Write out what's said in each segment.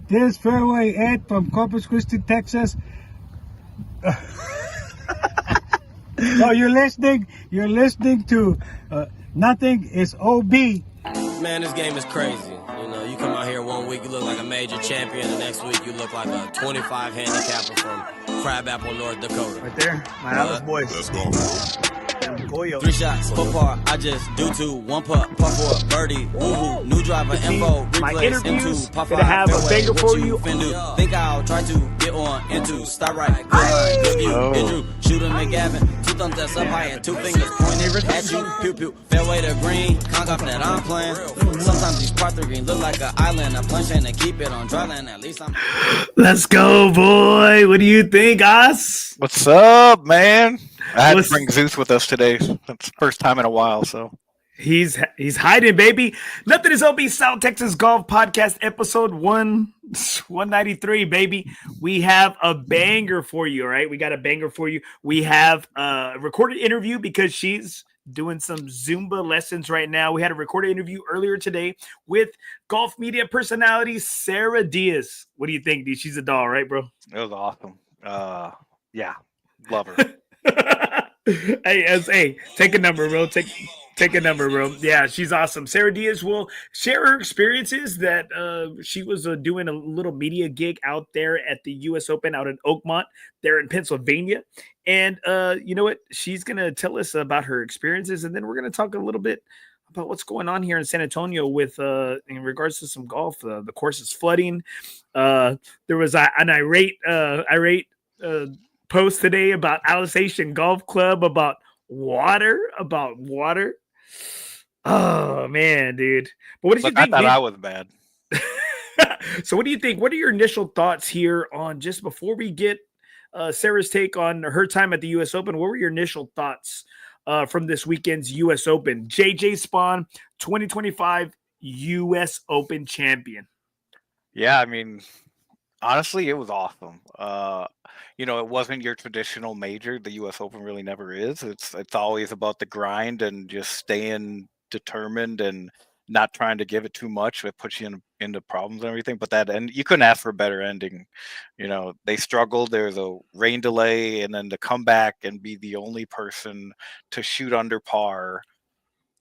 This fairway Ed from Corpus Christi, Texas. Oh, you're listening to Nothing is OB. Man, this game is crazy. You know, you come out here 1 week, you look like a major champion. The next week, you look like a 25 handicapper from Crabapple, North Dakota. Right there, my Alice boys. Let's go. Goyo. 3 shots, 4 par, I just do 2, 1 putt, par 4, birdie, woohoo, new driver, info, My replays, interviews, into, par gonna 5, have a fairway, banger what for you you. fin do? Think I'll try to get on, into, stop right, good line, good view, hit Drew, shooter McGavin, 2 thumbs that's up high and 2 fingers pointed at you, pew pew, fairway to green, conk off that I'm playing, sometimes these par 3 green look like an island, I'm punching to keep it on dry land, at least I'm... Let's go, boy. What do you think, Us? What's up, man? I had to bring Zeus with us today. That's the first time in a while, so He's hiding, baby. Nothing is OB South Texas Golf Podcast, episode 193, baby. We have a banger for you, all right? We got a banger for you. We have a recorded interview because she's doing some Zumba lessons right now. We had a recorded interview earlier today with golf media personality Sara Díaz. What do you think, dude? She's a doll, right, bro? it was awesome. Yeah, love her. Hey, take a number, bro. Take a number, bro. Yeah, she's awesome. Sara Díaz will share her experiences that she was doing a little media gig out there at the U.S. Open out in Oakmont, there in Pennsylvania. And you know what? She's going to tell us about her experiences, and then we're going to talk a little bit about what's going on here in San Antonio with in regards to some golf. The course is flooding. There was an irate post today about Alsatian Golf Club about water. Oh man, dude. But what did you think? I thought I was bad. So what do you think? What are your initial thoughts here on just before we get Sarah's take on her time at the U.S. Open? What were your initial thoughts from this weekend's U.S. Open? JJ Spawn, 2025 U.S. Open champion. Yeah, I mean, honestly, it was awesome. It wasn't your traditional major. The U.S. Open really never is. It's always about the grind and just staying determined and not trying to give it too much. It puts you into problems and everything. But and you couldn't ask for a better ending. They struggled. There's a rain delay, and then to come back and be the only person to shoot under par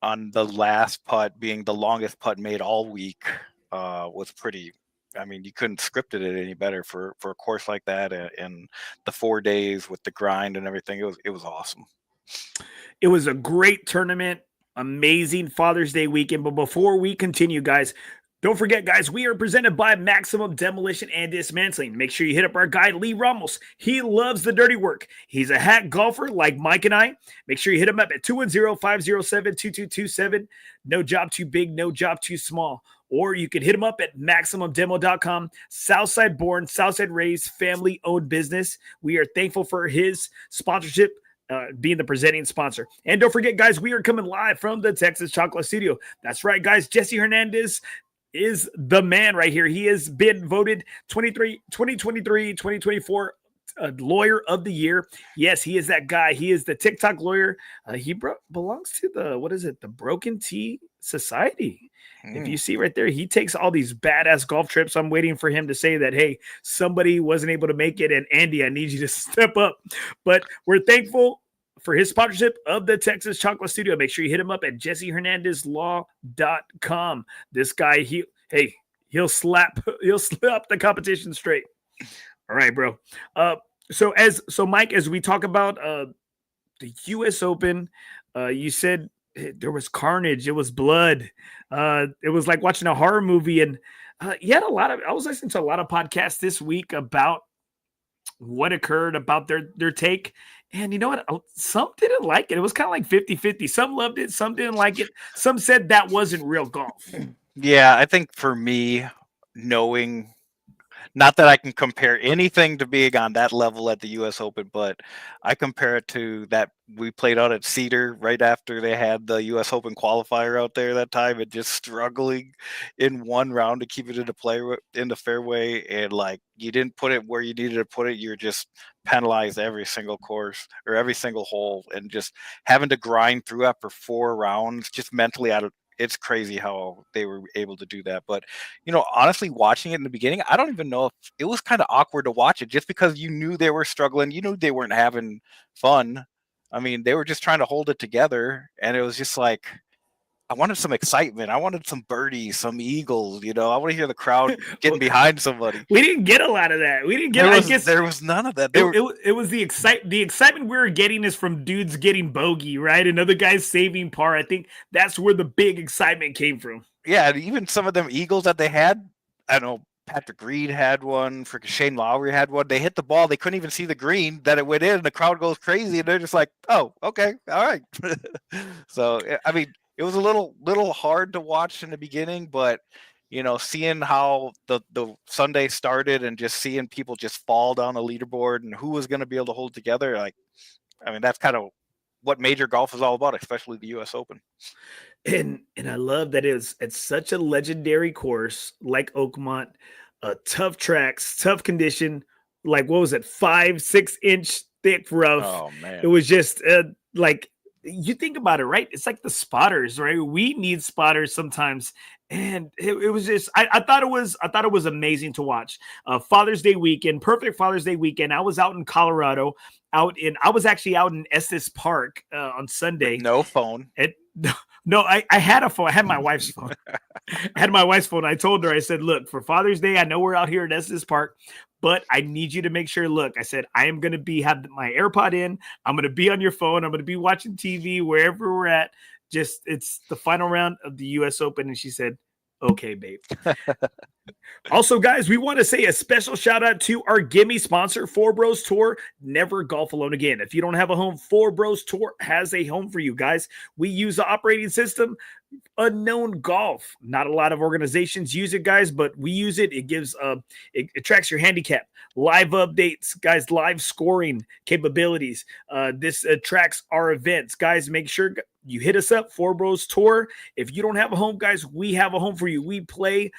on the last putt, being the longest putt made all week, was pretty. I mean, you couldn't script it any better for a course like that, and the 4 days with the grind and everything. It was awesome. It was a great tournament, amazing Father's Day weekend. But before we continue, guys, don't forget, guys, we are presented by Maximum Demolition and Dismantling. Make sure you hit up our guy, Lee Ramos. He loves the dirty work. He's a hack golfer like Mike and I. Make sure you hit him up at 210-507-2227. No job too big, no job too small. Or you can hit him up at MaximumDemo.com. Southside born, Southside raised, family-owned business. We are thankful for his sponsorship, being the presenting sponsor. And don't forget, guys, we are coming live from the Texas Chancla studio. That's right, guys. Jesse Hernandez is the man right here. He has been voted 2023-2024 lawyer of the year. Yes, he is that guy. He is the TikTok lawyer. He belongs to the Broken Tea Society. If you see right there, he takes all these badass golf trips. I'm waiting for him to say that, hey, somebody wasn't able to make it, and Andy, I need you to step up. But we're thankful for his sponsorship of the Texas Chancla studio. Make sure you hit him up at JesseHernandezLaw.com. This guy, he'll slap the competition straight. All right, bro. So Mike, as we talk about the U.S. Open, you said there was carnage. It was blood. It was like watching a horror movie. And I was listening to a lot of podcasts this week about what occurred, about their take. And you know what? Some didn't like it. It was kind of like 50-50. Some loved it. Some didn't like it. Some said that wasn't real golf. Yeah, I think for me, knowing, not that I can compare anything to being on that level at the U.S. Open, but I compare it to that we played out at Cedar right after they had the U.S. Open qualifier out there that time, and just struggling in one round to keep it in the fairway, and like you didn't put it where you needed to put it. You're just penalized every single course or every single hole, and just having to grind through after 4 rounds, just mentally it's crazy how they were able to do that. But honestly, watching it in the beginning, I don't even know if it was kind of awkward to watch it, just because you knew they were struggling, you knew they weren't having fun. I mean, they were just trying to hold it together, and it was just like, I wanted some excitement. I wanted some birdies, some eagles. I want to hear the crowd getting behind somebody. We didn't get a lot of that. We didn't get. There was none of that. It was the excitement we were getting is from dudes getting bogey, right, and other guys saving par. I think that's where the big excitement came from. Yeah, and even some of them eagles that they had. I know Patrick Reed had one. Freaking Shane Lowry had one. They hit the ball. They couldn't even see the green that it went in, and the crowd goes crazy, and they're just like, "Oh, okay, all right." So I mean, it was a little hard to watch in the beginning, but seeing how the Sunday started and just seeing people just fall down the leaderboard and who was going to be able to hold together, like, I mean, that's kind of what major golf is all about, especially the U.S. Open. And I love that it's such a legendary course, like Oakmont, tough tracks, tough condition. Like, what was it, 5-6 inch thick rough? Oh man, it was just like, you think about it, right? It's like the spotters, right? We need spotters sometimes. And it was just, I thought it was amazing to watch. Father's Day weekend, perfect Father's Day weekend. I was out in Colorado, I was actually out in Estes Park on Sunday. No phone. No, I had a phone. I had my wife's phone. I told her, I said, look, for Father's Day, I know we're out here at Estes Park, but I need you to make sure, look, I said, I am going to have my AirPod in. I'm going to be on your phone. I'm going to be watching TV wherever we're at. Just, it's the final round of the U.S. Open. And she said, okay, babe. Also, guys, we want to say a special shout out to our gimme sponsor, FOREBROS Tour. Never golf alone again. If you don't have a home, FOREBROS Tour has a home for you, guys. We use the operating system Unknown Golf. Not a lot of organizations use it, guys, but we use it. It gives it tracks your handicap, live updates, guys, live scoring capabilities. This tracks our events, guys. Make sure you hit us up, FOREBROS Tour. If you don't have a home, guys, we have a home for you. We play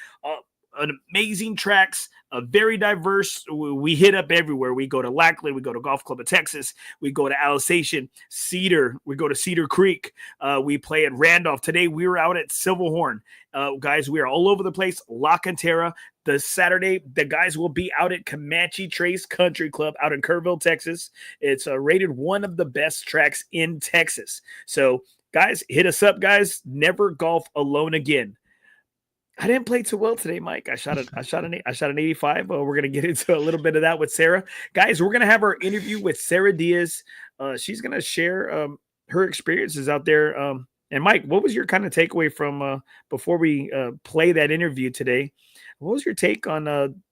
an amazing tracks, very diverse. We hit up everywhere. We go to Lackland, we go to Golf Club of Texas, we go to Alsatian, Cedar, we go to Cedar Creek. We play at Randolph. Today we were out at Silverhorn. Guys, we are all over the place. La Cantera. The Saturday, the guys will be out at Comanche Trace Country Club out in Kerrville, Texas. It's rated one of the best tracks in Texas. So, guys, hit us up, guys. Never golf alone again. I didn't play too well today, Mike. I shot an 85. We're gonna get into a little bit of that with Sara. Guys, we're gonna have our interview with Sara Díaz. She's gonna share her experiences out there. And Mike, what was your kind of takeaway from before we play that interview today? What was your take on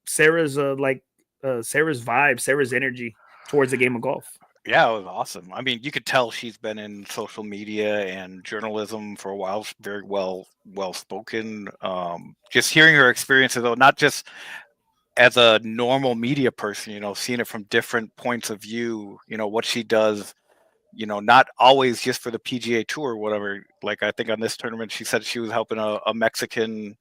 Sara's Sara's vibe, Sara's energy towards the game of golf? Yeah, it was awesome. I mean, you could tell she's been in social media and journalism for a while. Very well spoken. Just hearing her experiences, though, not just as a normal media person, seeing it from different points of view. What she does. Not always just for the PGA Tour or whatever. Like, I think on this tournament, she said she was helping a Mexican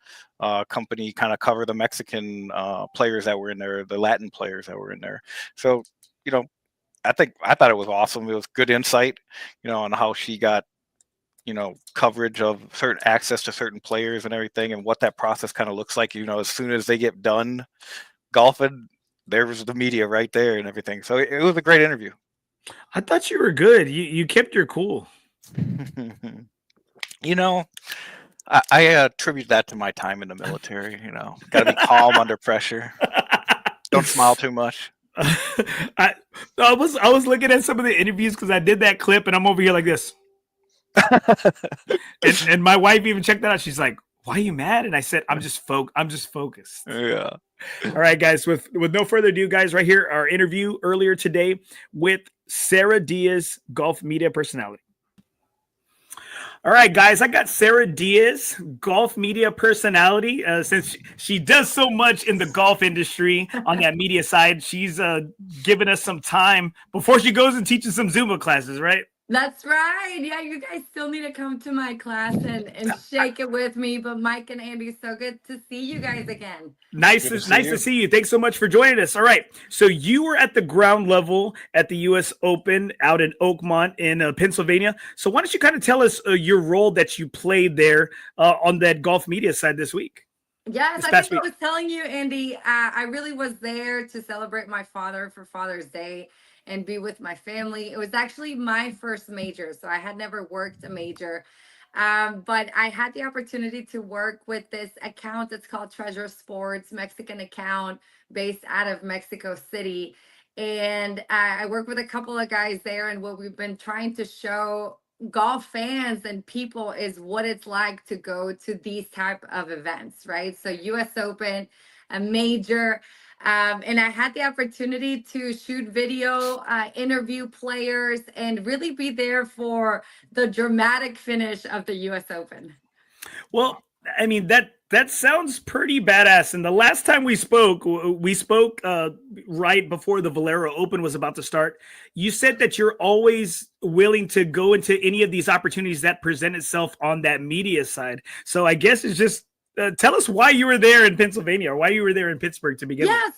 company kind of cover the Mexican players that were in there, the Latin players that were in there. So, I thought it was awesome. It was good insight, on how she got, coverage of certain access to certain players and everything, and what that process kind of looks like. As soon as they get done golfing, there was the media right there and everything. So it was a great interview. I thought you were good. You kept your cool. I attribute that to my time in the military. Got to be calm under pressure. Don't smile too much. I was looking at some of the interviews because I did that clip and I'm over here like this. and my wife even checked that out. She's like, "Why are you mad?" And I said, I'm just focused. Yeah. All right, guys. With no further ado, guys, right here, our interview earlier today with Sara Díaz, golf media personality. All right, guys, I got Sara Díaz, golf media personality. Since she does so much in the golf industry on that media side, she's given us some time before she goes and teaches some Zumba classes, right? That's right. Yeah, you guys still need to come to my class and shake it with me. But Mike and Andy, so good to see you guys again. Nice to see you. Thanks so much for joining us. All right. So you were at the ground level at the U.S. Open out in Oakmont in Pennsylvania. So why don't you kind of tell us your role that you played there on that golf media side this week? Yes, I think I was telling you, Andy, I really was there to celebrate my father for Father's Day and be with my family. It was actually my first major, so I had never worked a major. But I had the opportunity to work with this account. It's called Treasure Sports, Mexican account based out of Mexico City. And I work with a couple of guys there. And what we've been trying to show golf fans and people is what it's like to go to these type of events, right? So US Open, a major, and I had the opportunity to shoot video, interview players, and really be there for the dramatic finish of the US Open. Well, I mean, that sounds pretty badass. And the last time we spoke right before the Valero Open was about to start. You said that you're always willing to go into any of these opportunities that present itself on that media side. So I guess it's just tell us why you were there in Pennsylvania or why you were there in Pittsburgh to begin with. Yeah,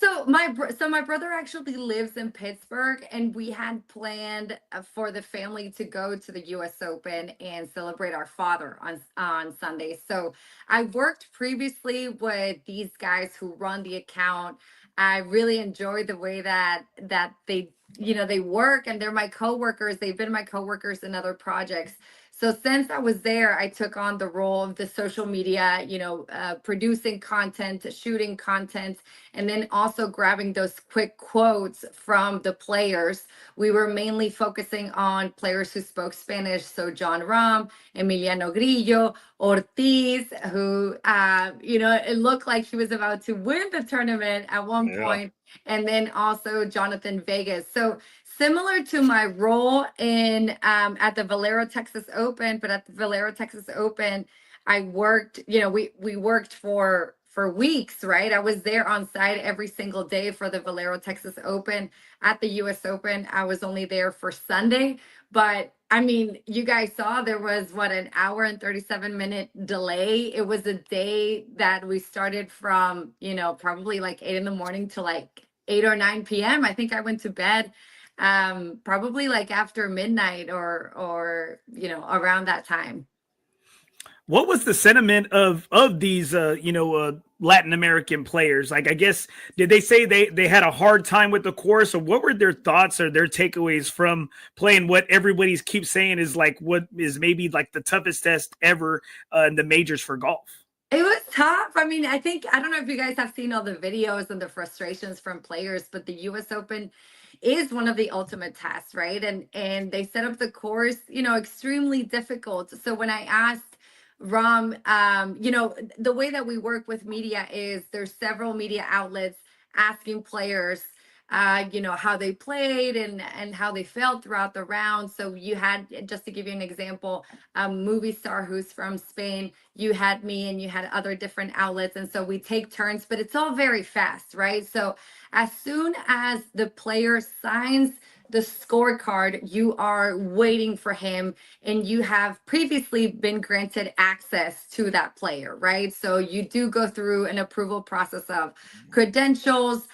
so my brother actually lives in Pittsburgh, and we had planned for the family to go to the U.S. Open and celebrate our father on Sunday. So I worked previously with these guys who run the account. I really enjoy the way that they they work, and they're my coworkers. They've been my coworkers in other projects. So since I was there, I took on the role of the social media, producing content, shooting content, and then also grabbing those quick quotes from the players. We were mainly focusing on players who spoke Spanish. So John Rahm, Emiliano Grillo, Ortiz, who, it looked like he was about to win the tournament at one point. And then also Jonathan Vegas. So similar to my role in at the Valero Texas Open, but at the Valero Texas Open, I worked, we worked for weeks, right? I was there on site every single day for the Valero Texas Open. At the US Open, I was only there for Sunday. But I mean, you guys saw there was an hour and 37-minute delay. It was a day that we started from, probably like 8 in the morning to like 8 or 9 p.m. I think I went to bed probably like after midnight or around that time. What was the sentiment of these Latin American players? Like, I guess, did they say they had a hard time with the course, or what were their thoughts or their takeaways from playing what everybody keeps saying is like what is maybe like the toughest test ever in the majors for golf? It was tough. I mean, I don't know if you guys have seen all the videos and the frustrations from players, but the US Open is one of the ultimate tests, right? And they set up the course, extremely difficult. So when I asked Rahm, the way that we work with media is there's several media outlets asking players, how they played and how they felt throughout the round. So you had, just to give you an example, a movie star who's from Spain, you had me, and you had other different outlets. And so we take turns, but it's all very fast, right? So as soon as the player signs the scorecard, you are waiting for him, and you have previously been granted access to that player, right? So you do go through an approval process of credentials.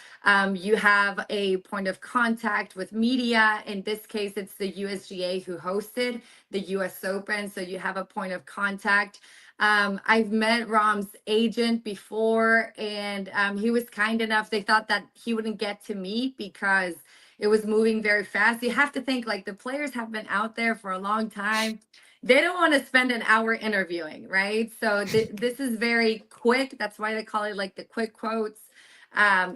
You have a point of contact with media. In this case, it's the USGA who hosted the US Open. So you have a point of contact. I've met Rahm's agent before, and he was kind enough. They thought that he wouldn't get to me because it was moving very fast. You have to think, like, the players have been out there for a long time. They don't want to spend an hour interviewing, right? So this is very quick. That's why they call it like the quick quotes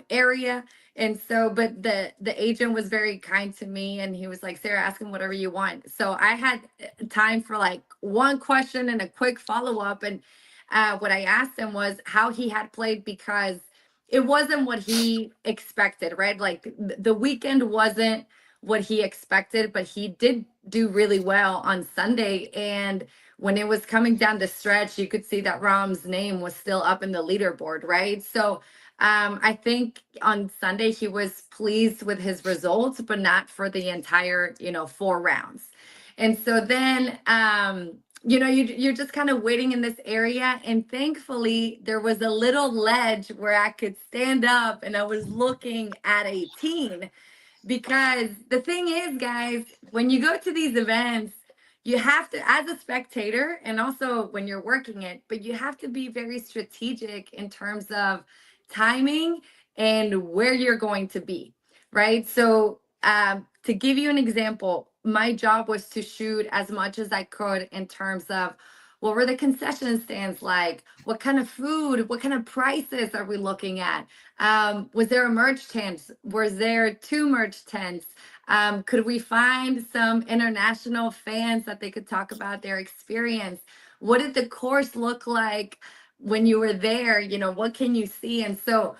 area. And so, but the agent was very kind to me, and he was like, Sarah, ask him whatever you want. So I had time for like one question and a quick follow-up. And what I asked him was how he had played, because it wasn't what he expected, right? Like the weekend wasn't what he expected, but he did do really well on Sunday. And when it was coming down the stretch, you could see that Rahm's name was still up in the leaderboard, right? So I think on Sunday he was pleased with his results, but not for the entire, 4 rounds. And so then, you know, you're just kind of waiting in this area. And thankfully, there was a little ledge where I could stand up and I was looking at 18. Because the thing is, guys, when you go to these events, you have to, as a spectator, and also when you're working it, but you have to be very strategic in terms of timing and where you're going to be, right? So, to give you an example, my job was to shoot as much as I could in terms of what were the concession stands like? What kind of food? What kind of prices are we looking at? Was there a merch tent? Was there 2 merch tents? Could we find some international fans that they could talk about their experience? What did the course look like when you were there? You know, what can you see? And so,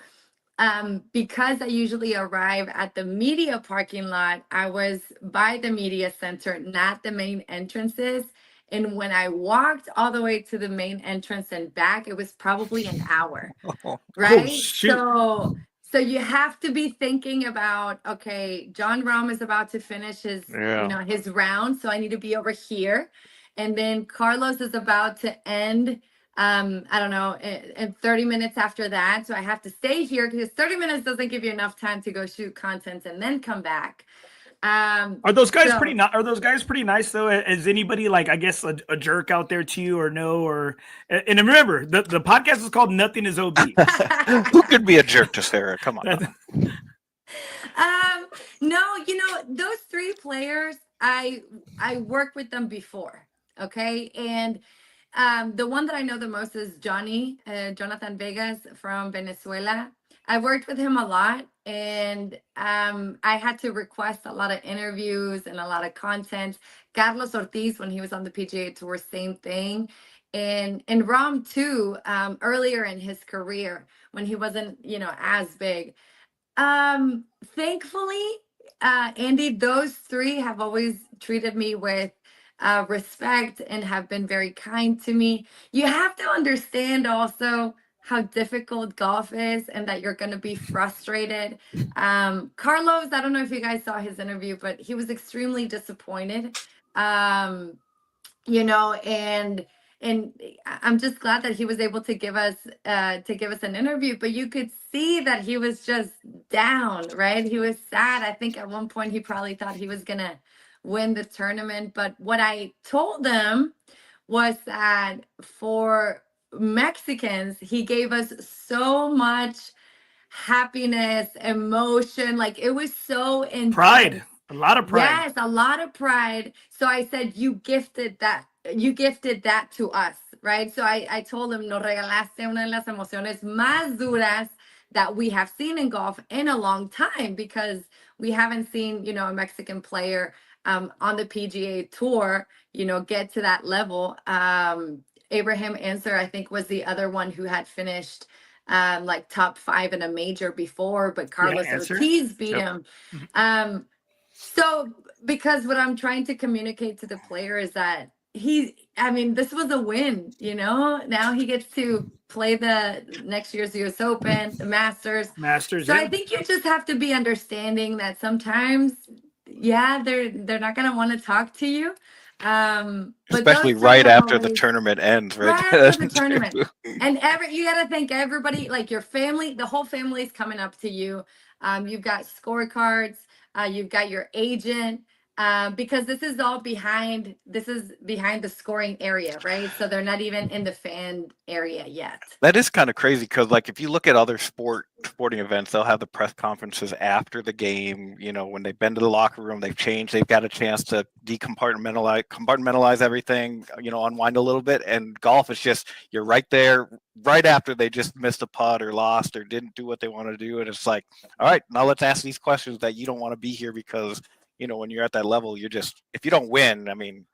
because I usually arrive at the media parking lot, I was by the media center, not the main entrances. And when I walked all the way to the main entrance and back, it was probably an hour, right? shoot. So you have to be thinking about, okay, John Rahm is about to finish his, you know, his round, so I need to be over here. And then Carlos is about to end, I don't know, in 30 minutes after that. So I have to stay here because 30 minutes doesn't give you enough time to go shoot content and then come back. Are those guys so- pretty? Are those guys pretty nice though? Is anybody like, I guess, a jerk out there to you or no? Or and remember, the podcast is called Nothing Is OB. Who could be a jerk to Sarah? Come on. No, you know, those 3 players, I worked with them before. Okay. And the one that I know the most is Jonathan Vegas from Venezuela. I worked with him a lot, and I had to request a lot of interviews and a lot of content. Carlos Ortiz, when he was on the PGA Tour, same thing. And Rahm too, earlier in his career when he wasn't, you know, as big. Thankfully, Andy, those 3 have always treated me with respect and have been very kind to me. You have to understand also how difficult golf is and that you're going to be frustrated. Carlos, I don't know if you guys saw his interview, but he was extremely disappointed. You know, and I'm just glad that he was able to give us an interview, but you could see that he was just down, right? He was sad. I think at one point he probably thought he was gonna win the tournament. But what I told them was that for Mexicans, he gave us so much happiness, emotion, like it was so intense. Pride. A lot of pride. Yes, a lot of pride. So I said, you gifted that to us, right? So I told him, nos regalaste una de las emociones más duras that we have seen in golf in a long time, because we haven't seen, you know, a Mexican player on the PGA Tour, you know, get to that level. Abraham Answer, I think, was the other one who had finished like top 5 in a major before, but Carlos Ortiz beat him. So, because what I'm trying to communicate to the player is that this was a win, you know. Now he gets to play the next year's US Open, the Masters. So I think you just have to be understanding that sometimes, yeah, they're not going to want to talk to you. But especially right after the tournament ends, right? Right after the tournament. And you got to thank everybody, like your family, the whole family is coming up to you. You've got scorecards. You've got your agent, because this is behind the scoring area, right? So they're not even in the fan area yet. That is kind of crazy, because like if you look at other sporting events, they'll have the press conferences after the game. You know, when they've been to the locker room, they've changed, they've got a chance to compartmentalize everything, you know, unwind a little bit. And golf is just, you're right there right after they just missed a putt or lost or didn't do what they want to do, and it's like, all right, now let's ask these questions that you don't want to be here, because, you know, when you're at that level, you're just, if you don't win, I mean,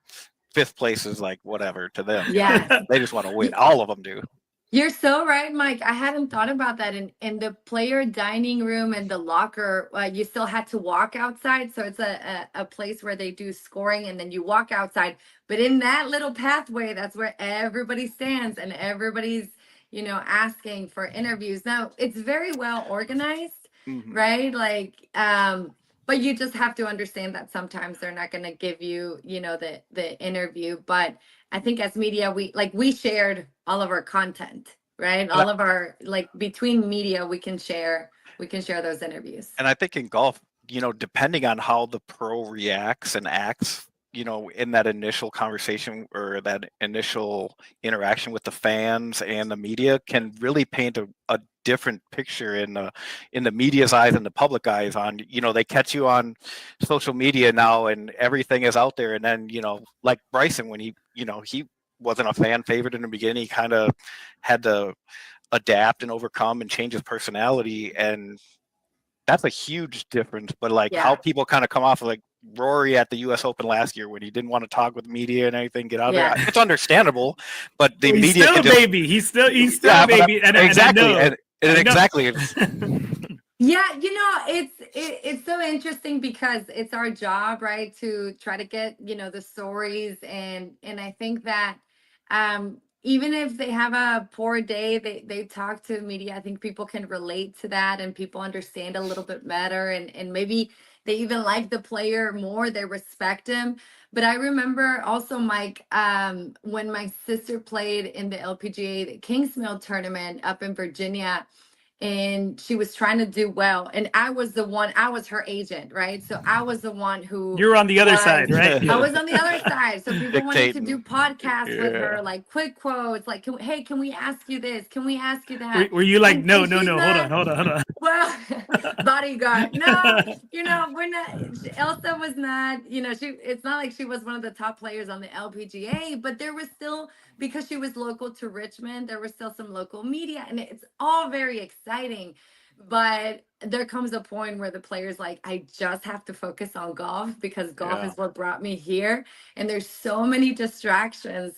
5th place is like whatever to them. Yeah. They just want to win. All of them do. You're so right, Mike. I hadn't thought about that. In the player dining room and the locker, you still had to walk outside. So it's a place where they do scoring, and then you walk outside. But in that little pathway, that's where everybody stands and everybody's, you know, asking for interviews. Now, it's very well organized, right? Like, but but you just have to understand that sometimes they're not going to give you, the interview. But I think as media, we shared all of our content, right? And I, All of our, between media, we can share those interviews. and I think in golf, depending on how the pro reacts and acts, in that initial conversation or that initial interaction with the fans and the media, can really paint a different picture in the media's eyes and the public eyes. On they catch you on social media now and everything is out there, and then like Bryson, when he wasn't a fan favorite in the beginning, he kind of had to adapt and overcome and change his personality, and that's a huge difference. But how people kind of come off of, like Rory at the US Open last year when he didn't want to talk with media and anything, get out there. It's understandable, but the he's media still a baby. He's still a baby. Exactly. Exactly. Yeah, it's so interesting because it's our job, right, to try to get, the stories, and I think that even if they have a poor day, they talk to media. I think people can relate to that, and people understand a little bit better, and maybe they even like the player more, they respect him. But I remember also, Mike, when my sister played in the LPGA, the Kingsmill tournament up in Virginia, and she was trying to do well, and I was her agent, right? So I was the one who you're on the other side, right? I was on the other side. So people wanted to Dictating. do podcasts with her, like quick quotes, like, can we ask you this? Can we ask you that? Were you like, And no, she's hold not- on. Well, bodyguard. No, we're not. Elsa was not, it's not like she was one of the top players on the LPGA, but there was still, because she was local to Richmond, there was still some local media, and it's all very exciting. But there comes a point where the player's like, I just have to focus on golf, because golf is what brought me here. And there's so many distractions,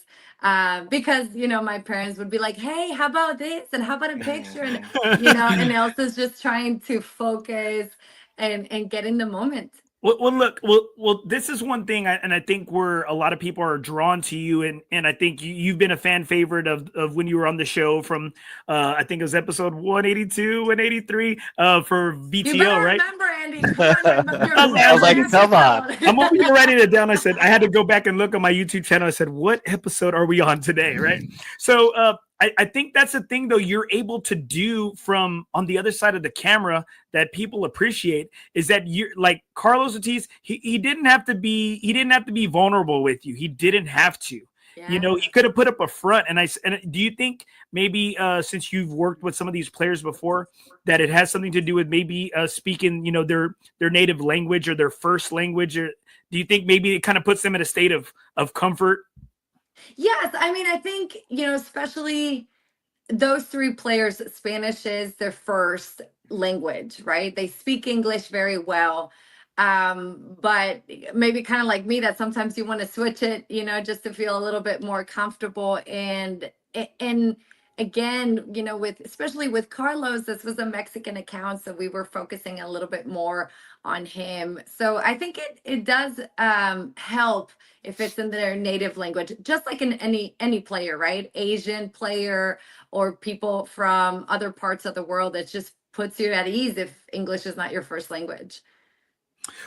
because, my parents would be like, hey, how about this? And how about a picture? And, and Elsa's just trying to focus and get in the moment. Well, this is one thing, and I think where a lot of people are drawn to you, and I think you've been a fan favorite of when you were on the show from, I think it was episode 182, 183 for VTO, You better right? remember, Andy. Come on, I was like, come on. I'm over here writing it down. I said, I had to go back and look on my YouTube channel. I said, what episode are we on today, right? So I think that's the thing, though, you're able to do from on the other side of the camera that people appreciate, is that you're like Carlos Ortiz. He didn't have to be vulnerable with you. He didn't have to. Yeah. He could have put up a front. And do you think maybe since you've worked with some of these players before, that it has something to do with maybe speaking, their native language or their first language? Or do you think maybe it kind of puts them in a state of comfort? Yes, I mean, I think, especially those three players, Spanish is their first language, right? They speak English very well. But maybe kind of like me, that sometimes you want to switch it, just to feel a little bit more comfortable. And again, especially with Carlos, this was a Mexican account, so we were focusing a little bit more on him. So I think it does help if it's in their native language, just like in any player, right? Asian player or people from other parts of the world. It just puts you at ease if English is not your first language.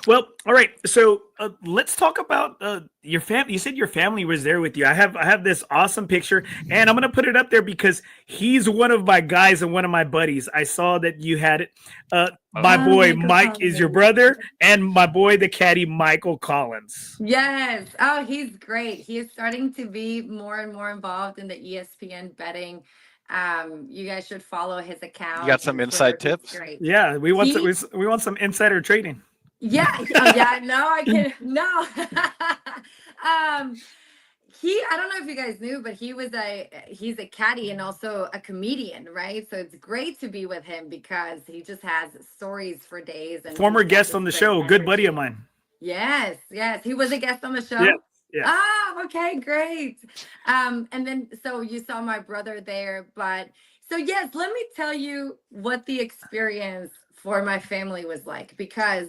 Well, all right. So let's talk about your family. You said your family was there with you. I have this awesome picture, and I'm gonna put it up there because he's one of my guys and one of my buddies. I saw that you had it. My boy Mike is your brother, and my boy the caddy Michael Collins. Yes. Oh, he's great. He is starting to be more and more involved in the ESPN betting. You guys should follow his account. You got some inside tips? Great. Yeah, we want some insider trading. Yeah. Oh, yeah. No, I can. No. I don't know if you guys knew, but he's a caddy and also a comedian, right? So it's great to be with him because he just has stories for days. And former guest on the show, good buddy of mine. Yes. He was a guest on the show. Yeah. Oh, okay, great. And then so you saw my brother there, but so yes, let me tell you what the experience for my family was like, because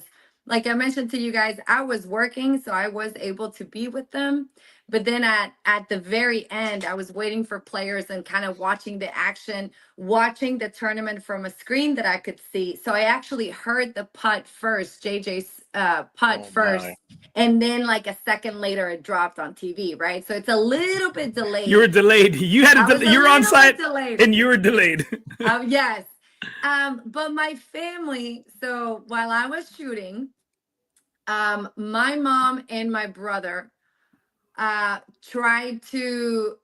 like I mentioned to you guys, I was working, so I was able to be with them. But then at the very end, I was waiting for players and kind of watching the action, watching the tournament from a screen that I could see. So I actually heard the putt first, JJ's putt first. My. And then like a second later, it dropped on TV, right? So it's a little bit delayed. You were delayed. You had you were on site delayed. and you were delayed. Yes. But my family, so while I was shooting, my mom and my brother tried to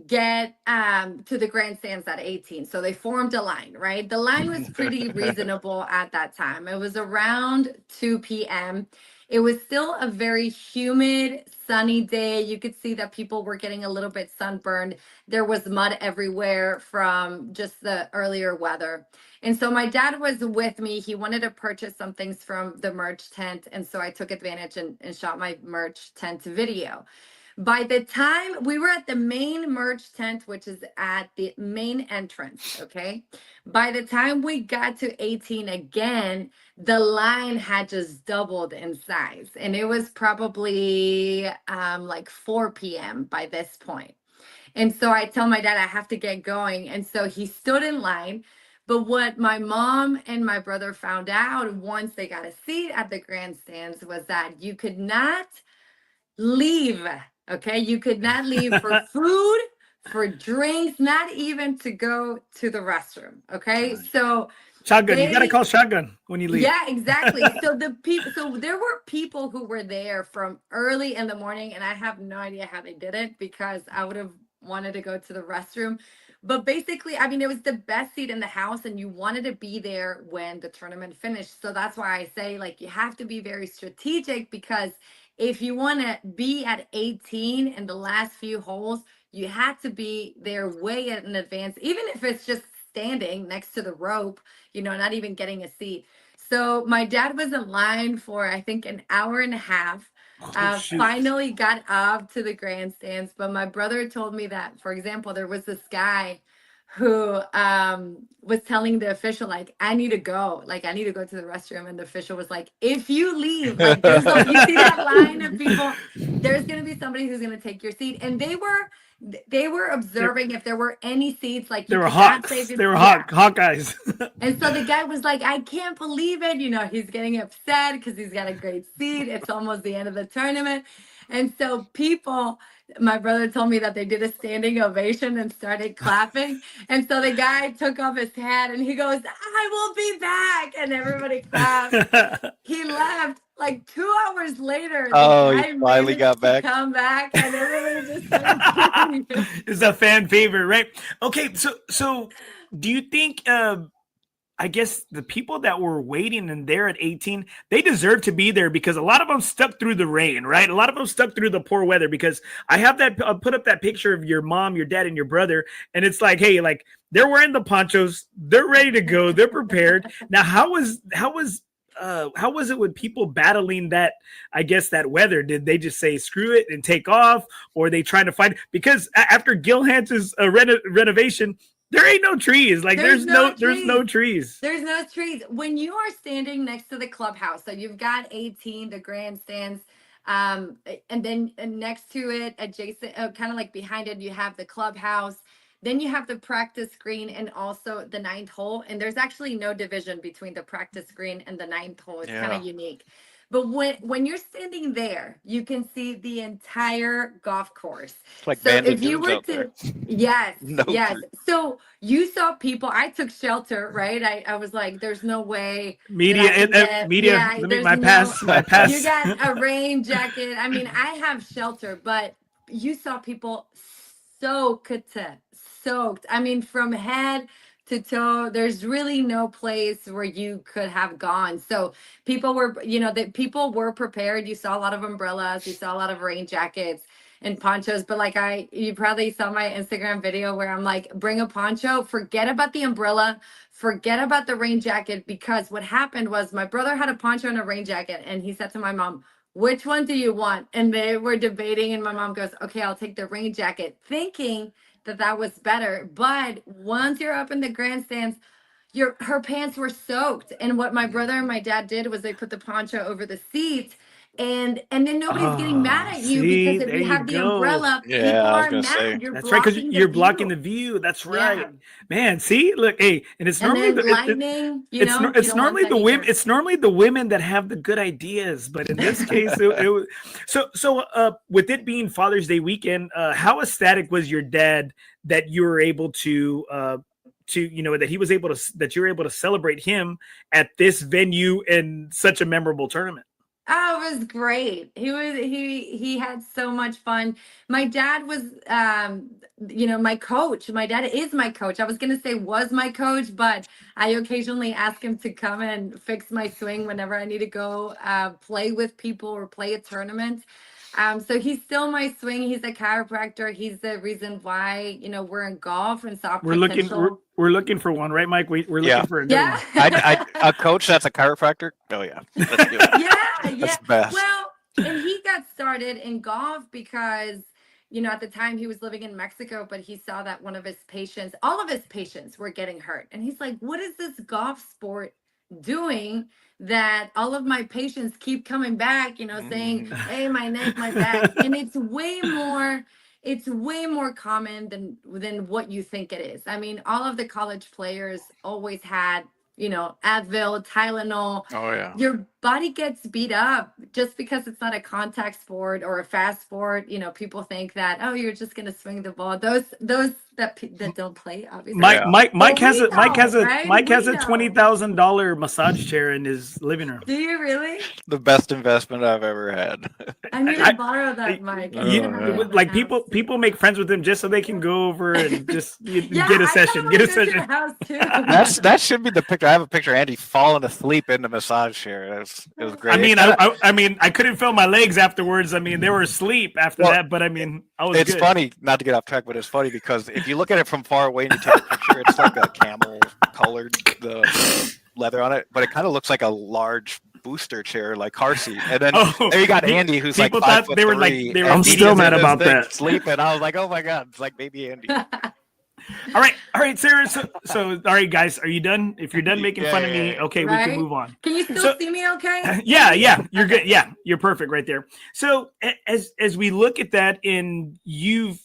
get to the grandstands at 18. So they formed a line, right? The line was pretty reasonable at that time. It was around 2 p.m. It was still a very humid, sunny day. You could see that people were getting a little bit sunburned. There was mud everywhere from just the earlier weather. And so my dad was with me. He wanted to purchase some things from the merch tent. And so I took advantage and shot my merch tent video. By the time we were at the main merch tent, which is at the main entrance, okay? By the time we got to 18 again, the line had just doubled in size. And it was probably like 4 p.m. by this point. And so I tell my dad I have to get going. And so he stood in line. But what my mom and my brother found out once they got a seat at the grandstands was that you could not leave. Okay, you could not leave for food, for drinks, not even to go to the restroom. Okay, so shotgun, you gotta call shotgun when you leave. Yeah, exactly. So there were people who were there from early in the morning, and I have no idea how they did it because I would have wanted to go to the restroom. But basically, I mean, it was the best seat in the house, and you wanted to be there when the tournament finished. So that's why I say, like, you have to be very strategic because if you want to be at 18 in the last few holes, you have to be there way in advance, even if it's just standing next to the rope, you know, not even getting a seat. So my dad was in line for, I think, an hour and a half. Finally got up to the grandstands, but my brother told me that, for example, there was this guy who was telling the official, like, I need to go to the restroom. And the official was like, if you leave, like, you see that line of people, there's going to be somebody who's going to take your seat. And they were observing if there were any seats, like, there were hawks. They were Hawkeyes. And so the guy was like, I can't believe it. You know, he's getting upset because he's got a great seat. It's almost the end of the tournament. And so my brother told me that they did a standing ovation and started clapping. And so the guy took off his hat and he goes, I will be back. And everybody clapped. He left. Like 2 hours later, he finally got back. Come back, and everybody just started It's a fan favorite, right? Okay, so do you think I guess the people that were waiting and there at 18, they deserve to be there because a lot of them stuck through the rain, right? A lot of them stuck through the poor weather because I have that put up that picture of your mom, your dad, and your brother. And it's like, hey, like they're wearing the ponchos. They're ready to go. They're prepared. Now, how was it with people battling that, I guess, that weather? Did they just say, screw it and take off? Or they trying to find, because after Gil Hans's renovation, there ain't no trees. Like there's no trees. There's no trees. When you are standing next to the clubhouse, so you've got 18, the grandstands, and then next to it, adjacent, kind of like behind it, you have the clubhouse. Then you have the practice green and also the 9th hole. And there's actually no division between the practice green and the 9th hole. It's kind of unique. But when you're standing there, you can see the entire golf course. It's like so bandit if you dudes were out to, there. yes, No yes. trees. So you saw people. I took shelter, right? I was like, there's no way. Media. Let me my pass. You got a rain jacket. I mean, I have shelter, but you saw people soaked. I mean, from head to toe, there's really no place where you could have gone. So people were, people were prepared. You saw a lot of umbrellas, you saw a lot of rain jackets and ponchos. But like you probably saw my Instagram video where I'm like, bring a poncho, forget about the umbrella, forget about the rain jacket, because what happened was my brother had a poncho and a rain jacket, and he said to my mom, which one do you want? And they were debating, and my mom goes, okay, I'll take the rain jacket, thinking that was better. But once you're up in the grandstands, her pants were soaked. And what my brother and my dad did was they put the poncho over the seat. And then nobody's getting mad at you because see, if there you you have the go. umbrella, Yeah, people I was are gonna say. mad. You're That's right, because blocking you're the blocking view. the view. That's Yeah. right, man. See, look, hey, and it's And normally then lightning, you it's know, you it's don't want normally that the women. either. It's normally the women that have the good ideas, but in this case, it was so. With it being Father's Day weekend, how ecstatic was your dad that you were able to that he was able to that you were able to celebrate him at this venue in such a memorable tournament? Oh, it was great. He had so much fun. My dad was my coach. My dad is my coach. I was gonna say was my coach, but I occasionally ask him to come and fix my swing whenever I need to go play with people or play a tournament. So he's still my swing. He's a chiropractor. He's the reason why, we're in golf and saw We're looking potential. we're looking for one, right, Mike? We're Yeah. looking for a good Yeah. one. A coach that's a chiropractor. Oh yeah, let's do it. Yeah, That's yeah. the best. Well, and he got started in golf because, at the time he was living in Mexico, but he saw that one of his patients, all of his patients were getting hurt. And he's like, what is this golf sport doing that all of my patients keep coming back, saying, hey, my neck, my back. And it's way more common than what you think it is. I mean, all of the college players always had, Advil, Tylenol. Oh yeah. Your body gets beat up just because it's not a contact sport or a fast sport. People think that, oh, you're just gonna swing the ball. Those that don't play, obviously. Mike But has we a Mike has know, a right? Mike has We a know. $20,000 massage chair in his living room. Do you really? The best investment I've ever had. I need I- to borrow that, Mike. I You- need to have it in my like house. people make friends with him just so they can go over and just Yeah, get a I session. kinda Get a wanna go to session. your house too. That should be the picture. I have a picture of Andy falling asleep in the massage chair. It was great. I mean, I mean, I couldn't feel my legs afterwards. I mean, they were asleep after Well, that. But I mean, I was. It's good. funny, not to get off track, but it's funny because if you look at it from far away and you take a picture, it's like a camel colored the leather on it, but it kind of looks like a large booster chair, like car seat. And then there you got Andy, who's like people 5 thought they were like 5'3", they were. and I'm he's still in mad this about thing that. sleeping. I was like, oh my god, it's like baby Andy. All right, Sarah. So all right, guys, are you done? If you're done making fun of me, Yeah. okay, we Right? can move on. Can you still So- see me okay? Yeah, you're good. Yeah, you're perfect right there. So as we look at that, in you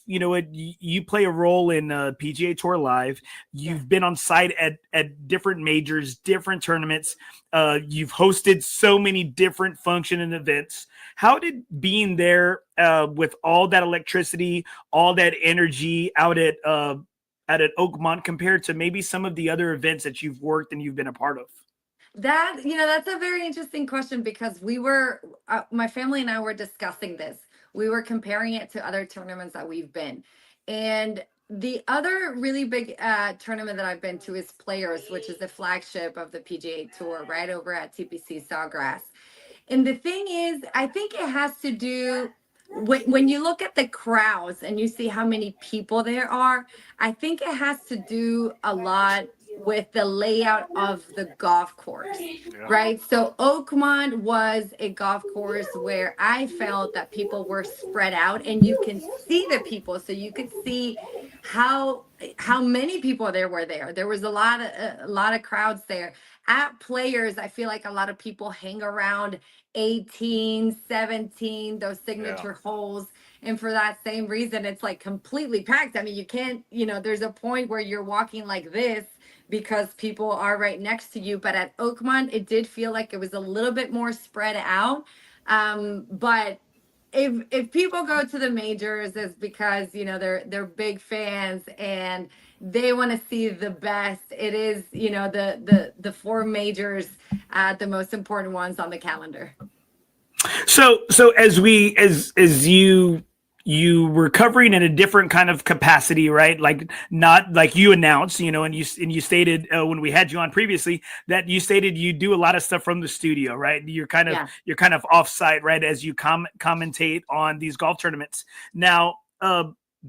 play a role in PGA Tour Live. You've been on site at different majors, different tournaments. You've hosted so many different function and events. How did being there with all that electricity, all that energy out at Oakmont compared to maybe some of the other events that you've worked and you've been a part of? That's a very interesting question because we were, my family and I were discussing this. We were comparing it to other tournaments that we've been. And the other really big tournament that I've been to is Players, which is the flagship of the PGA Tour, right over at TPC Sawgrass. And the thing is, I think it has to do when you look at the crowds and you see how many people there are, I think it has to do a lot with the layout of the golf course, right? So Oakmont was a golf course where I felt that people were spread out and you can see the people. So you could see how many people there were there. There was a lot of crowds there. At Players, I feel like a lot of people hang around 18, 17, those signature holes. And for that same reason, it's like completely packed. I mean, you can't, there's a point where you're walking like this because people are right next to you. But at Oakmont, it did feel like it was a little bit more spread out. But if people go to the majors, it's because they're big fans and they want to see the best. It is the four majors, the most important ones on the calendar. So as you were covering in a different kind of capacity, right? Like not like you announced, and you stated when we had you on previously that you stated you do a lot of stuff from the studio, right? You're kind of off-site, right? As you commentate on these golf tournaments. Now,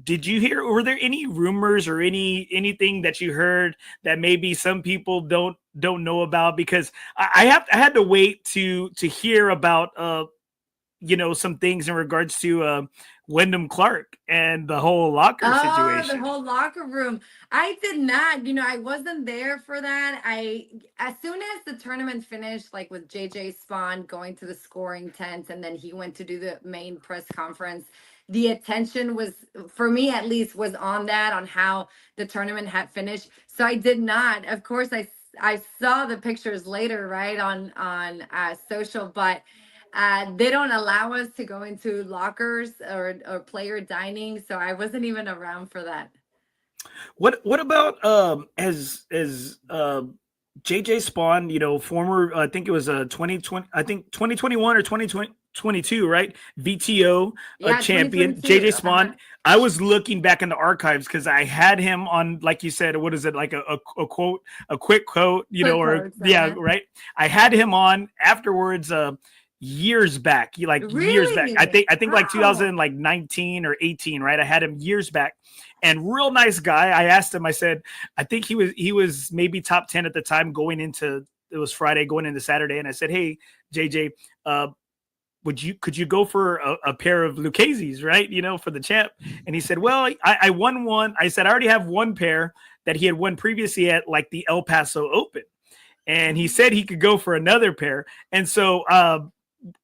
did you hear? Were there any rumors or anything that you heard that maybe some people don't know about? Because I had to wait to hear about some things in regards to Wyndham Clark and the whole locker situation. The whole locker room. I did not, I wasn't there for that. As soon as the tournament finished, like with JJ Spawn going to the scoring tent, and then he went to do the main press conference, the attention was, for me at least, was on that, on how the tournament had finished. So I did not. Of course, I saw the pictures later, right, on social, but they don't allow us to go into lockers or player dining, so I wasn't even around for that. What about as JJ Spawn, former, I think it was 2020, I think 2021 or 2022, right? VTO champion JJ Spawn. I was looking back in the archives because I had him on, like you said, what is it, like a quote, a quick quote, right? I had him on afterwards. Years back, years back. I think like 2019 or 18, right? I had him years back, and real nice guy. I asked him, I said, I think he was maybe top 10 at the time going into, it was Friday going into Saturday, and I said, hey JJ, could you go for a pair of Lucchese's, right? For the champ. And he said, well, I won one. I said, I already have one pair that he had won previously at like the El Paso Open, and he said he could go for another pair. And so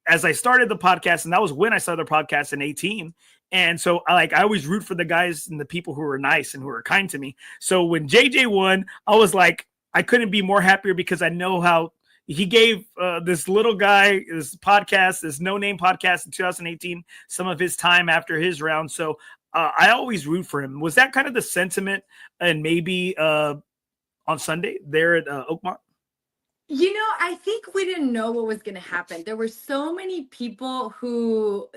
as I started the podcast, and that was when I started the podcast in 18. And so I always root for the guys and the people who are nice and who are kind to me. So when JJ won, I was like, I couldn't be more happier, because I know how he gave this little guy, this podcast, this no-name podcast in 2018, some of his time after his round. So I always root for him. Was that kind of the sentiment, and maybe on Sunday there at Oakmont? I think we didn't know what was going to happen. There were so many people who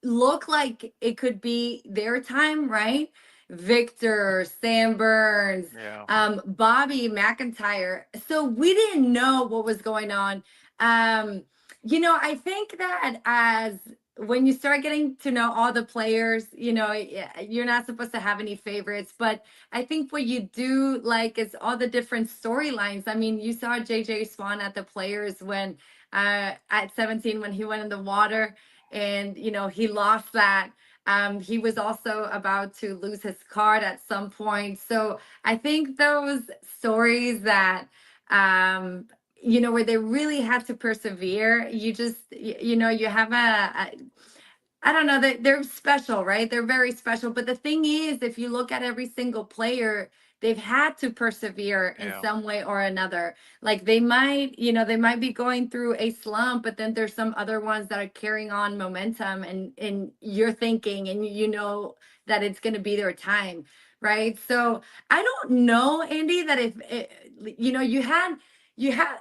look like it could be their time, right? Victor, Sam Burns, Bobby McIntyre. So we didn't know what was going on. I think that as when you start getting to know all the players, you're not supposed to have any favorites, but I think what you do like is all the different storylines. I mean, you saw JJ Spawn at the Players when at 17, when he went in the water and, he lost that. He was also about to lose his card at some point. So I think those stories that, where they really had to persevere, you just, you have I don't know, they're special, right? They're very special. But the thing is, if you look at every single player, they've had to persevere in some way or another. Like they might be going through a slump, but then there's some other ones that are carrying on momentum, and you're thinking, and that it's going to be their time, right? So I don't know, Andy, that if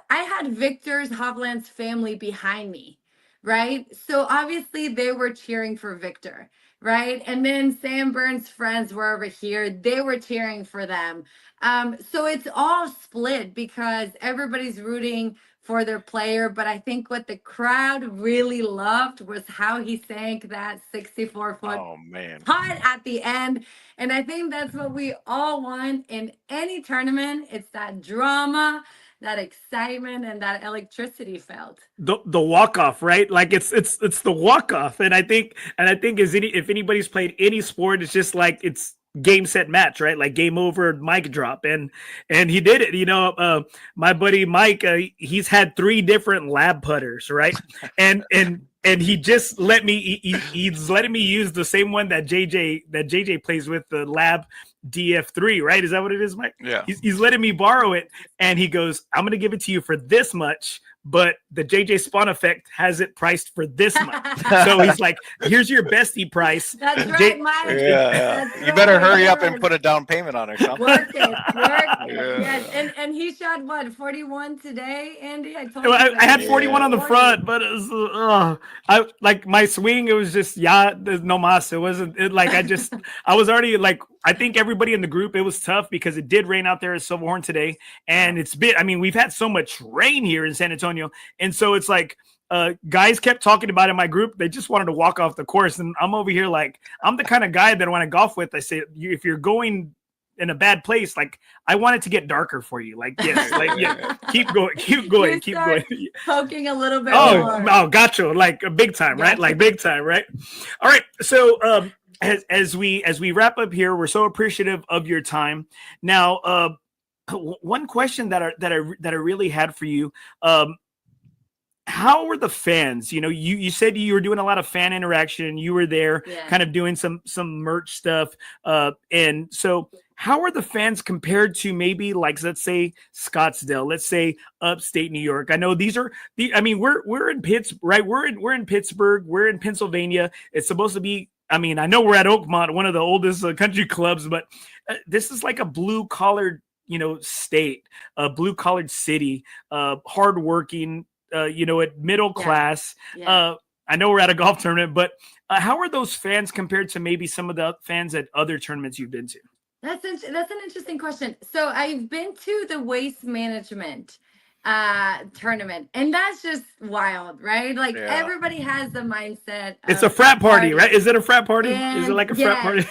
I had Victor's Hovland's family behind me, right? So obviously they were cheering for Victor, right? And then Sam Burns' friends were over here. They were cheering for them. So it's all split because everybody's rooting for their player. But I think what the crowd really loved was how he sank that 64-foot putt at the end. And I think that's what we all want in any tournament. It's that drama, that excitement, and that electricity felt. The walk-off, right? Like it's the walk-off. And I think if anybody's played any sport, it's just like it's game, set, match, right? Like game over, mic drop. And he did it. My buddy Mike, he's had 3 different lab putters, right? And he just he's letting me use the same one that JJ plays with, the lab DF3, right? Is that what it is, Mike? Yeah. He's letting me borrow it, and he goes, I'm going to give it to you for this much, but the JJ Spawn effect has it priced for this much. So he's like, here's your bestie price. That's right, Mike. That's you better hurry up and put a down payment on it. Work it. Yes. And he shot what, 41 today, Andy? I told you. I had 41 on the front, but it was, I like my swing. It was just there's no mas. It wasn't I was already like, I think everybody in the group, it was tough because it did rain out there at Silverhorn today, and we've had so much rain here in San Antonio, and so it's like guys kept talking about it in my group. They just wanted to walk off the course, and I'm over here like, I'm the kind of guy that when I golf with, I say, if you're going in a bad place, like I want it to get darker for you. Like, yes, like yeah, keep going, keep going, You keep start going. poking a little bit Oh, more. oh, gotcha. Like big time, right? Gotcha. Like big time, right? All right. So as we wrap up here, we're so appreciative of your time. Now, one question that I really had for you. How were the fans? You know, you said you were doing a lot of fan interaction. You were there, kind of doing some merch stuff. And so, how are the fans compared to maybe like, let's say Scottsdale, let's say upstate New York? I know these are the. I mean, we're in Pittsburgh, right? We're in Pittsburgh. We're in Pennsylvania. It's supposed to be. I mean, I know we're at Oakmont, one of the oldest country clubs, but this is like a blue collar, state, a blue collared city, hardworking. At middle class. I know we're at a golf tournament, but how are those fans compared to maybe some of the fans at other tournaments you've been to? That's an interesting question. So I've been to the waste management tournament, and that's just wild, right? Like everybody has the mindset. It's a frat party, right? Is it a frat party? Is it like a frat party?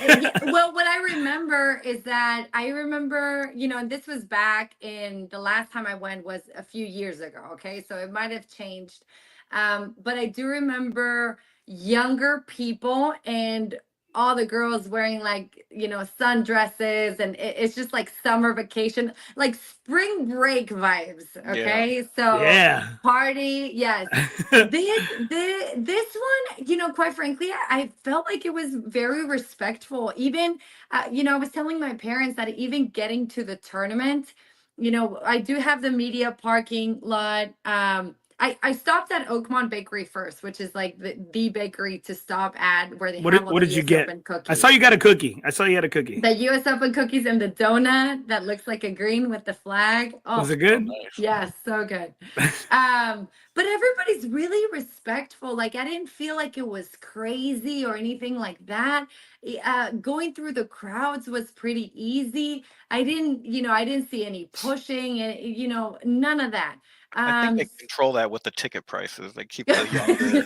Well, what I remember is that and this was back in the last time I went was a few years ago. Okay, so it might have changed, but I do remember younger people and all the girls wearing sundresses, and it's just like summer vacation, like spring break vibes. Okay, so party, yes. this one, quite frankly, I felt like it was very respectful. Even, I was telling my parents that even getting to the tournament, I do have the media parking lot. I stopped at Oakmont Bakery first, which is like the bakery to stop at where they have all what the did you US get? Open cookies. I saw you got a cookie. I saw you had a cookie. The US Open cookies and the donut that looks like a green with the flag. Oh, was it good? Yes, so good. But everybody's really respectful. Like I didn't feel like it was crazy or anything like that. Going through the crowds was pretty easy. I didn't see any pushing and none of that. I think they control that with the ticket prices. They keep the younger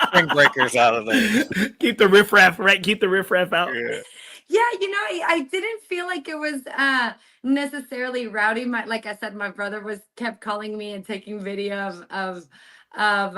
spring breakers out of there. Keep the riffraff, right? Keep the riffraff out. Yeah, I didn't feel like it was necessarily rowdy. Like I said, my brother kept calling me and taking video of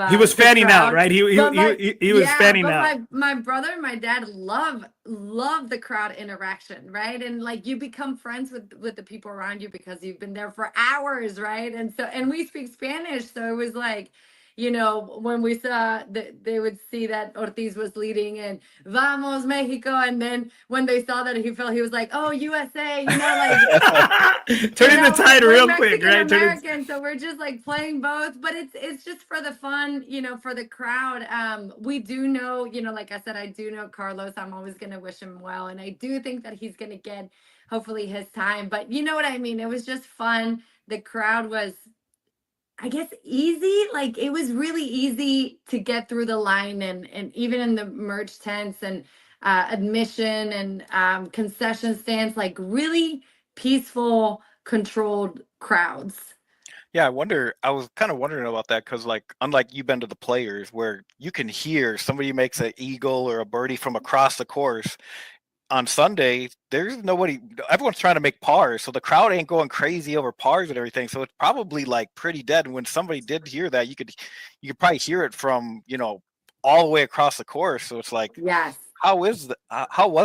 he was fanning out, right? He was fanning out. My brother and my dad love the crowd interaction, right? And like you become friends with the people around you because you've been there for hours, right? And we speak Spanish, so it was like, when we saw that, they would see that Ortiz was leading and Vamos Mexico, and then when they saw that he was like, oh, USA, like turning the tide real quick, right? American, so we're just like playing both, but it's just for the fun, for the crowd. We do know, like I said, I do know Carlos. I'm always gonna wish him well, and I do think that he's gonna get hopefully his time. But you know what I mean? It was just fun. The crowd was, I guess, easy. Like it was really easy to get through the line, and even in the merch tents and admission and concession stands, like really peaceful, controlled crowds. Yeah, I was kind of wondering about that because, like, unlike you've been to the players where you can hear somebody makes an eagle or a birdie from across the course, on Sunday, there's nobody, everyone's trying to make pars. So the crowd ain't going crazy over pars and everything. So it's probably like pretty dead. And when somebody did hear that, you could probably hear it from, all the way across the course. So it's like, yes. How was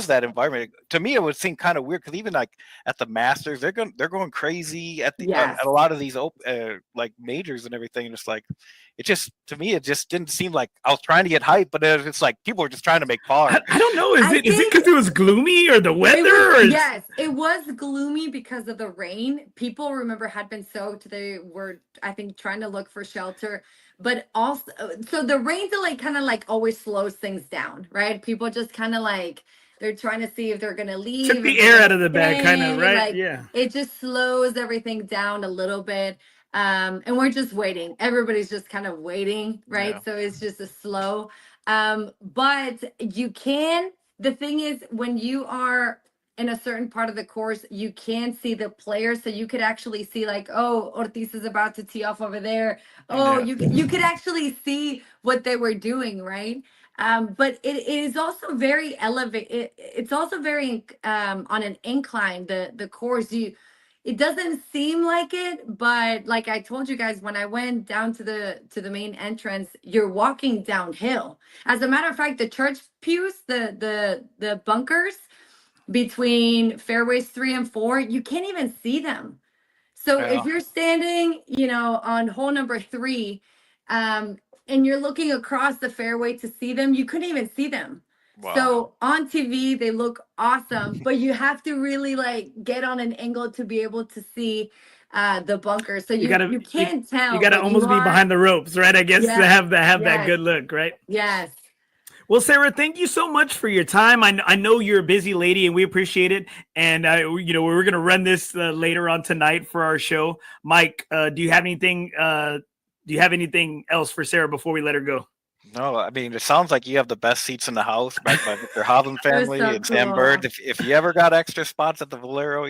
that environment? To me, it would seem kind of weird because even like at the Masters, they're going crazy at a lot of these like majors and everything. And it's like, to me, it just didn't seem like I was trying to get hype, but it's like people were just trying to make par. I don't know. Is it because it was gloomy or the weather? Yes, it was gloomy because of the rain. People, remember, had been soaked. They were, I think, trying to look for shelter. But also, so the rain delay kind of like always slows things down, right? People just kind of like, they're trying to see if they're going to leave. Took the air out of the bag, kind of, right? Like, yeah. It just slows everything down a little bit. And we're just waiting. Everybody's just kind of waiting, right? Yeah. So it's just a slow. But the thing is, when you are in a certain part of the course, you can see the players. So you could actually see like, oh, Ortiz is about to tee off over there. Oh, you could actually see what they were doing, right? But it is also very elevated. It's also very on an incline. The course, it doesn't seem like it, but like I told you guys, when I went down to the main entrance, you're walking downhill. As a matter of fact, the church pews, the bunkers between fairways 3 and 4, you can't even see them. So if you're standing, on hole number 3, and you're looking across the fairway to see them, you couldn't even see them. Wow. So on TV, they look awesome, but you have to really like get on an angle to be able to see the bunker. So you can't tell. You got to almost be behind the ropes, right? I guess to have that good look, right? Yes. Well, Sara, thank you so much for your time. I know you're a busy lady, and we appreciate it. And we're going to run this later on tonight for our show. Mike, do you have anything? Do you have anything else for Sara before we let her go? No, I mean, it sounds like you have the best seats in the house, backed by Mr. Hovland family so and Sam cool. Bird. If you ever got extra spots at the Valero,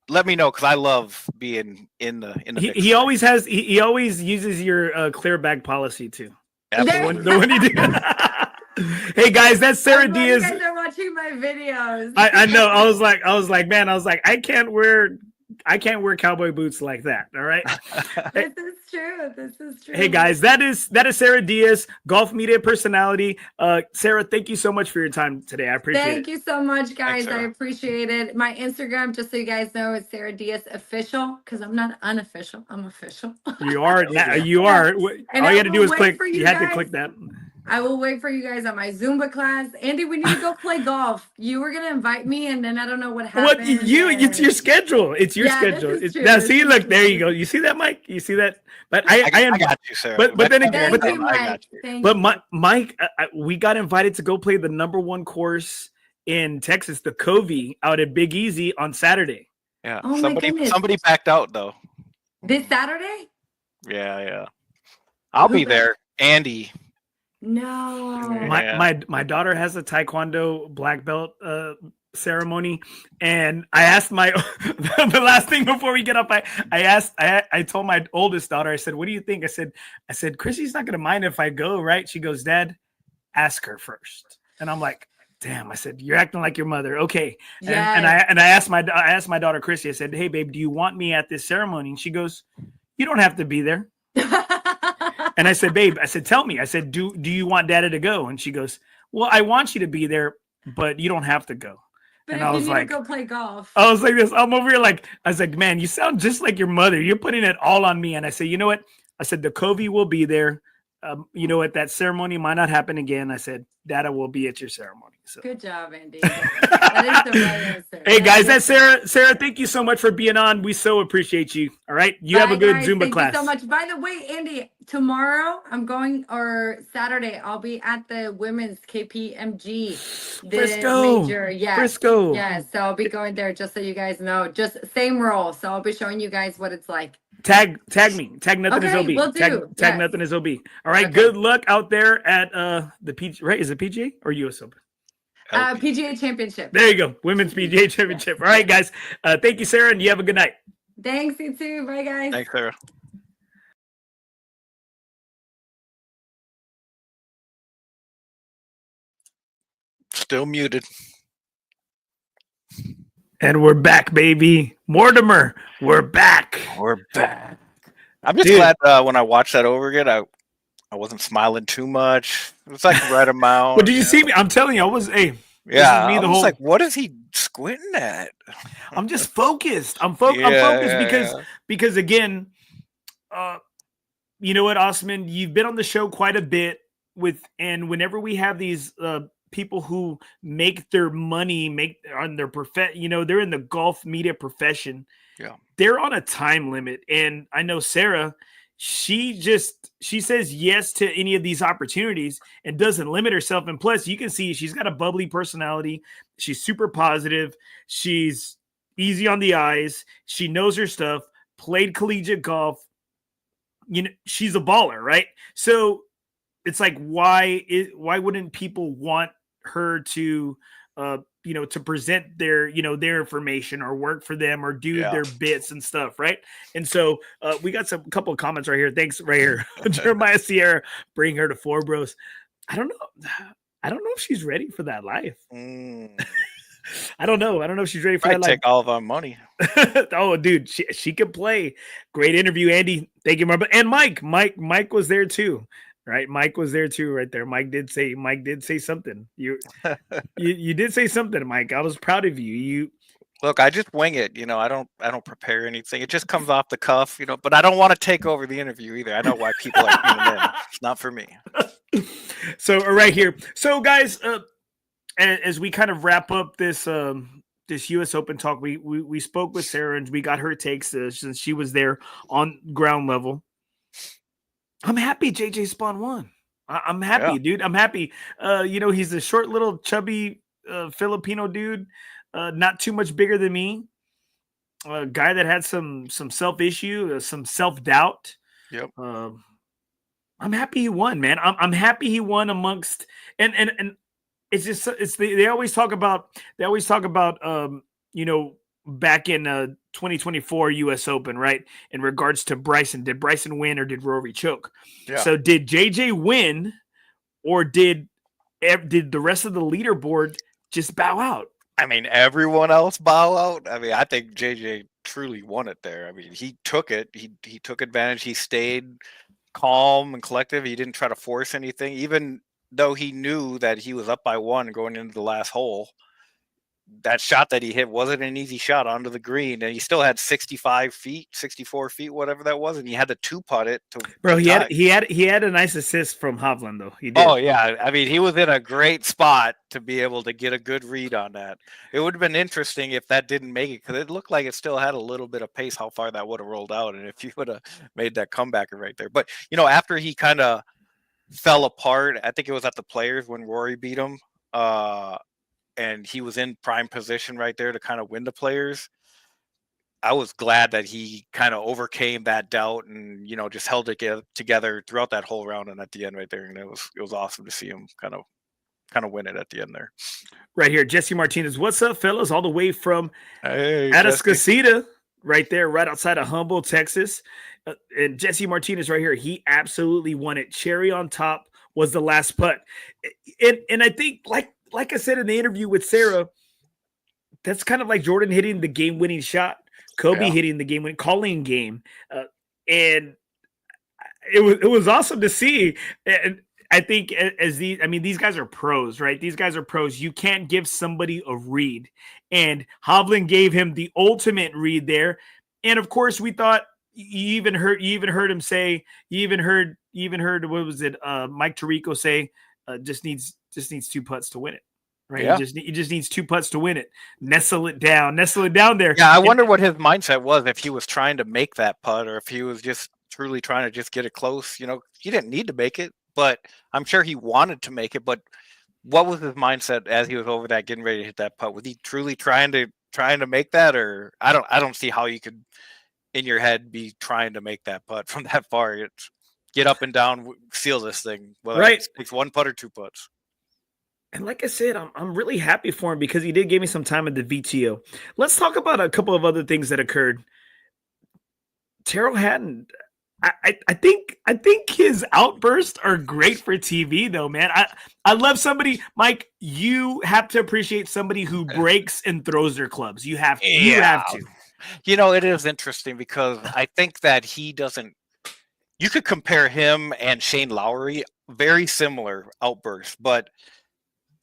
let me know, because I love being in the. He always has. He always uses your clear bag policy too. Absolutely. The one he did. Hey guys, that's Sara Díaz. You guys are watching my videos. I know. I was like, man, I can't wear cowboy boots like that. All right. This is true. Hey guys, that is Sara Díaz, golf media personality. Sara, thank you so much for your time today. I appreciate it. Thank you so much, guys. Thanks, I appreciate it. My Instagram, just so you guys know, is Sara Díaz official, because I'm not unofficial. I'm official. You are now. You are. And all you had to do was wait click. for You had to click that. I will wait for you guys on my Zumba class. Andy, we need to go play golf. You were gonna invite me, and then I don't know what happened. It's your schedule. It's your schedule. Now, see, look, there you go. You see that, Mike? You see that? But I got you, Sara. But then again, Thank you, Mike. but Mike, we got invited to go play the #1 course in Texas, the Covey, out at Big Easy on Saturday. Yeah. Oh my goodness. Somebody backed out though. This Saturday? Yeah. I'll be there. Andy. No. My daughter has a Taekwondo black belt ceremony, and I asked my the last thing before we get up, I told my oldest daughter, I said, what do you think? I said Chrissy's not gonna mind if I go, right? She goes, Dad, ask her first. And I'm like, damn, I said, you're acting like your mother. Okay. And I asked my daughter Chrissy, I said, hey babe, do you want me at this ceremony? And she goes, you don't have to be there. And I said, babe, tell me. I said, do you want Dada to go? And she goes, well, I want you to be there, but you don't have to go. But and if I was you need like, to go play golf. I was like this. I'm over here like, I was like, man, you sound just like your mother. You're putting it all on me. And I said, you know what? I said, the Covey will be there. You know what? That ceremony might not happen again. I said, Dada will be at your ceremony. So good job, Andy. That is the right answer. Hey guys, that's Sara. Sara, thank you so much for being on. We so appreciate you. All right. You have a good Zumba class. Thank you so much. By the way, Andy, tomorrow or Saturday, I'll be at the women's KPMG. Frisco. Major. Yes. Frisco. Yes. So I'll be going there, just so you guys know. Just same role. So I'll be showing you guys what it's like. Tag me. Tag nothing is OB. Will do. Tag nothing is OB. All right. Okay. Good luck out there at the PGA. Right? Is it PGA or US Open? PGA Championship. There you go. Women's PGA Championship. All right, guys. Thank you, Sara, and you have a good night. Thanks, you too. Bye, guys. Thanks, Sara. Still muted. And we're back, baby. Mortimer, we're back. We're back. I'm just glad when I watched that over again, I wasn't smiling too much. It was like the right amount. Well, did you see me? I'm telling you, I was yeah. I was like, what is he squinting at? I'm just focused. I'm focused because again, you know what, Ostman, you've been on the show quite a bit and whenever we have these people who make their money, on their they're in the golf media profession. Yeah, they're on a time limit, and I know Sara. She says yes to any of these opportunities and doesn't limit herself. And plus, you can see she's got a bubbly personality. She's super positive. She's easy on the eyes. She knows her stuff. Played collegiate golf. You know, she's a baller, right? So it's like, why wouldn't people want her to to present their, their information or work for them or do their bits and stuff, right? And so we got a couple of comments right here. Thanks, right here. Jeremiah Sierra, bring her to FOREBROS. I don't know if she's ready for that life. I don't know if she's ready for that life. Take all of our money. Oh, dude, she could play. Great interview, Andy. Thank you, Mark. And Mike was there too. Right, Mike was there too, right there. Mike did say something. You did say something, Mike. I was proud of you. Look, I just wing it. I don't prepare anything. It just comes off the cuff, But I don't want to take over the interview either. I know why people are tuning in. It's not for me. So right here. So guys, as we kind of wrap up this U.S. Open talk, we spoke with Sara and we got her takes since she was there on ground level. I'm happy JJ Spawn won. I'm happy, dude. I'm happy. He's a short, little, chubby Filipino dude, not too much bigger than me. A guy that had some self-issue, some self-doubt. Yep. I'm happy he won, man. I'm happy he won amongst and it's just they always talk about back in 2024 U.S. Open, right? In regards to Bryson, did Bryson win or did Rory choke? Yeah. So did JJ win, or did the rest of the leaderboard just bow out? I mean, everyone else bow out. I mean, I think JJ truly won it there. I mean, he took it. He took advantage. He stayed calm and collective. He didn't try to force anything, even though he knew that he was up by 1 going into the last hole. That shot that he hit wasn't an easy shot onto the green, and he still had 64 feet, whatever that was, and he had to 2-putt it. Bro, he had a nice assist from Hovland though. He did. Oh yeah, I mean he was in a great spot to be able to get a good read on that. It would have been interesting if that didn't make it, because it looked like it still had a little bit of pace how far that would have rolled out, and if you would have made that comebacker right there. But after he kind of fell apart, I think it was at the Players when Rory beat him. And he was in prime position right there to kind of win the Players. I was glad that he kind of overcame that doubt and, just held it together throughout that whole round and at the end right there. And it was awesome to see him kind of win it at the end there. Right here, Jesse Martinez. What's up, fellas? All the way from Atascocita, right there, right outside of Humboldt, Texas. And Jesse Martinez right here, he absolutely won it. Cherry on top was the last putt. And I think, like I said in the interview with Sara, that's kind of like Jordan hitting the game-winning shot, Kobe hitting the game-winning calling game, and it was awesome to see. And I think these guys are pros, right? These guys are pros. You can't give somebody a read, and Hovland gave him the ultimate read there. And of course, we thought you even heard him say, you even heard what was it? Mike Tirico say, just needs 2 putts to win it, right? Yeah. He just needs 2 putts to win it. Nestle it down there. Yeah, I wonder what his mindset was, if he was trying to make that putt or if he was just truly trying to just get it close. He didn't need to make it, but I'm sure he wanted to make it. But what was his mindset as he was over that, getting ready to hit that putt? Was he truly trying to make that, or I don't see how you could in your head be trying to make that putt from that far. It's get up and down, seal this thing. Well, right. It takes 1 putt or 2 putts. And like I said, I'm really happy for him because he did give me some time at the VTO. Let's talk about a couple of other things that occurred. Tyrrell Hatton, I think his outbursts are great for TV though, man. I love somebody, Mike. You have to appreciate somebody who breaks and throws their clubs. You have to. It is interesting because I think that he doesn't. You could compare him and Shane Lowry, very similar outbursts, but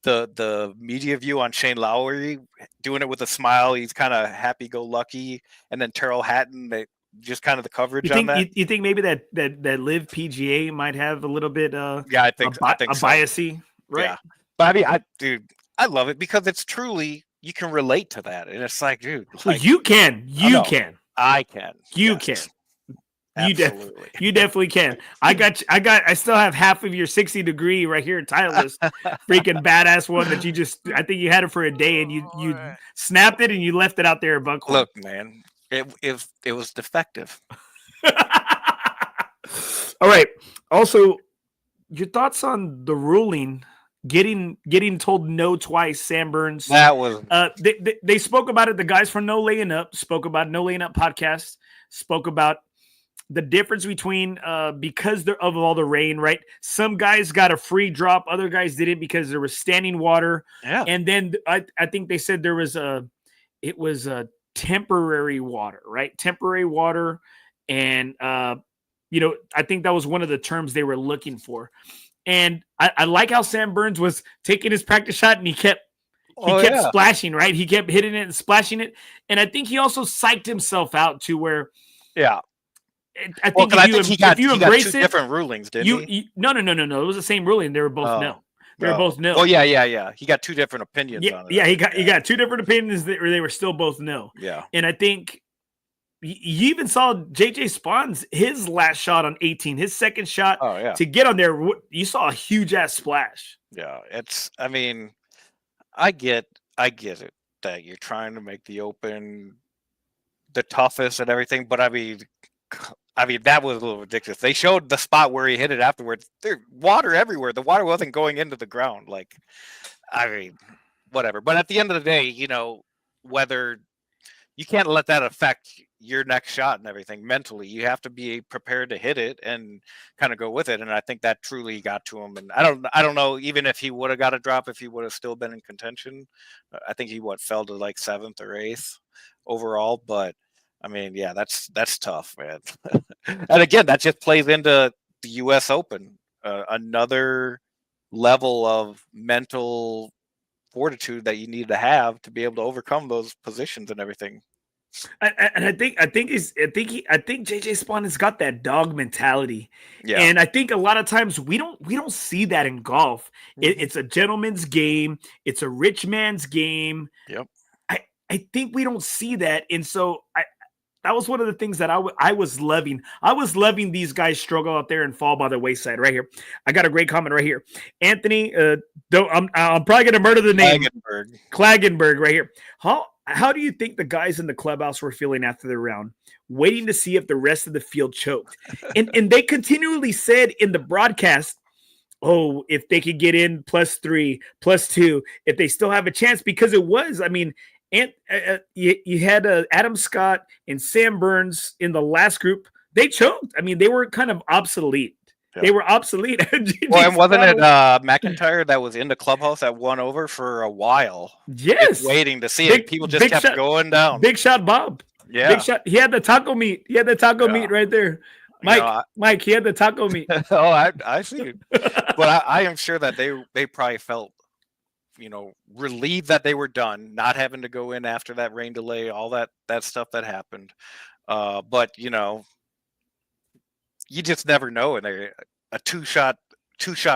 the media view on Shane Lowry, doing it with a smile, he's kind of happy-go-lucky, and then Tyrrell Hatton, they just kind of the coverage on that. You think maybe that Live PGA might have a little bit I think so. Biasy, right? Yeah. But I mean, I love it because it's truly, you can relate to that, and it's like, dude, you can. I can. You can. You definitely can. I still have half of your 60 degree right here in Titleist. Freaking badass one that I think you had it for a day and you snapped it and you left it out there at Buckhorn. Look, man, it was defective. All right. Also, your thoughts on the ruling getting told no twice. Sam Burns. That was They spoke about it. The guys from No Laying Up spoke about No Laying Up podcast. Spoke about the difference between because of all the rain, right? Some guys got a free drop, other guys didn't because there was standing water. Yeah. And then I think they said it was a temporary water, right? Temporary water. And I think that was one of the terms they were looking for. And I like how Sam Burns was taking his practice shot and he kept splashing, right? He kept hitting it and splashing it. And I think he also psyched himself out to where I think if you embrace it, different rulings, didn't he? No. It was the same ruling. They were both no. They were both no. Oh yeah. He got two different opinions on it. Yeah, he got two different opinions that they were still both no. Yeah. And I think you even saw JJ Spawn's his last shot on 18, his second shot to get on there. You saw a huge ass splash. Yeah, I mean, I get it that you're trying to make the Open the toughest and everything, but I mean that was a little ridiculous. They showed the spot where he hit it afterwards. There's water everywhere. The water wasn't going into the ground. Like, I mean, whatever. But at the end of the day, whether you can't let that affect your next shot and everything mentally. You have to be prepared to hit it and kind of go with it. And I think that truly got to him. And I don't know, even if he would have got a drop, if he would have still been in contention. I think he fell to like 7th or 8th overall. But I mean, yeah, that's tough, man. And again, that just plays into the U.S. Open, another level of mental fortitude that you need to have to be able to overcome those positions and everything. And I think JJ Spawn has got that dog mentality. Yeah. And I think a lot of times we don't see that in golf. It's a gentleman's game. It's a rich man's game. Yep. I think we don't see that. And so that was one of the things that I was loving. I was loving these guys struggle out there and fall by the wayside right here. I got a great comment right here. Anthony, I'm probably going to murder the name. Klagenberg right here. How do you think the guys in the clubhouse were feeling after the round, waiting to see if the rest of the field choked? And they continually said in the broadcast, oh, if they could get in +3, +2, if they still have a chance, because it was, I mean, and you had Adam Scott and Sam Burns in the last group. They choked. I mean, they were kind of obsolete. Yeah. They were obsolete. Well, and wasn't it McIntyre that was in the clubhouse that won over for a while? Yes. Waiting to see it. People just kept going down. Big shot Bob. Yeah. Big shot. He had the taco meat. Meat right there. Mike, he had the taco meat. Oh, I see it. But I am sure that they probably felt, relieved that they were done, not having to go in after that rain delay, all that stuff that happened. But you just never know, and a two-shot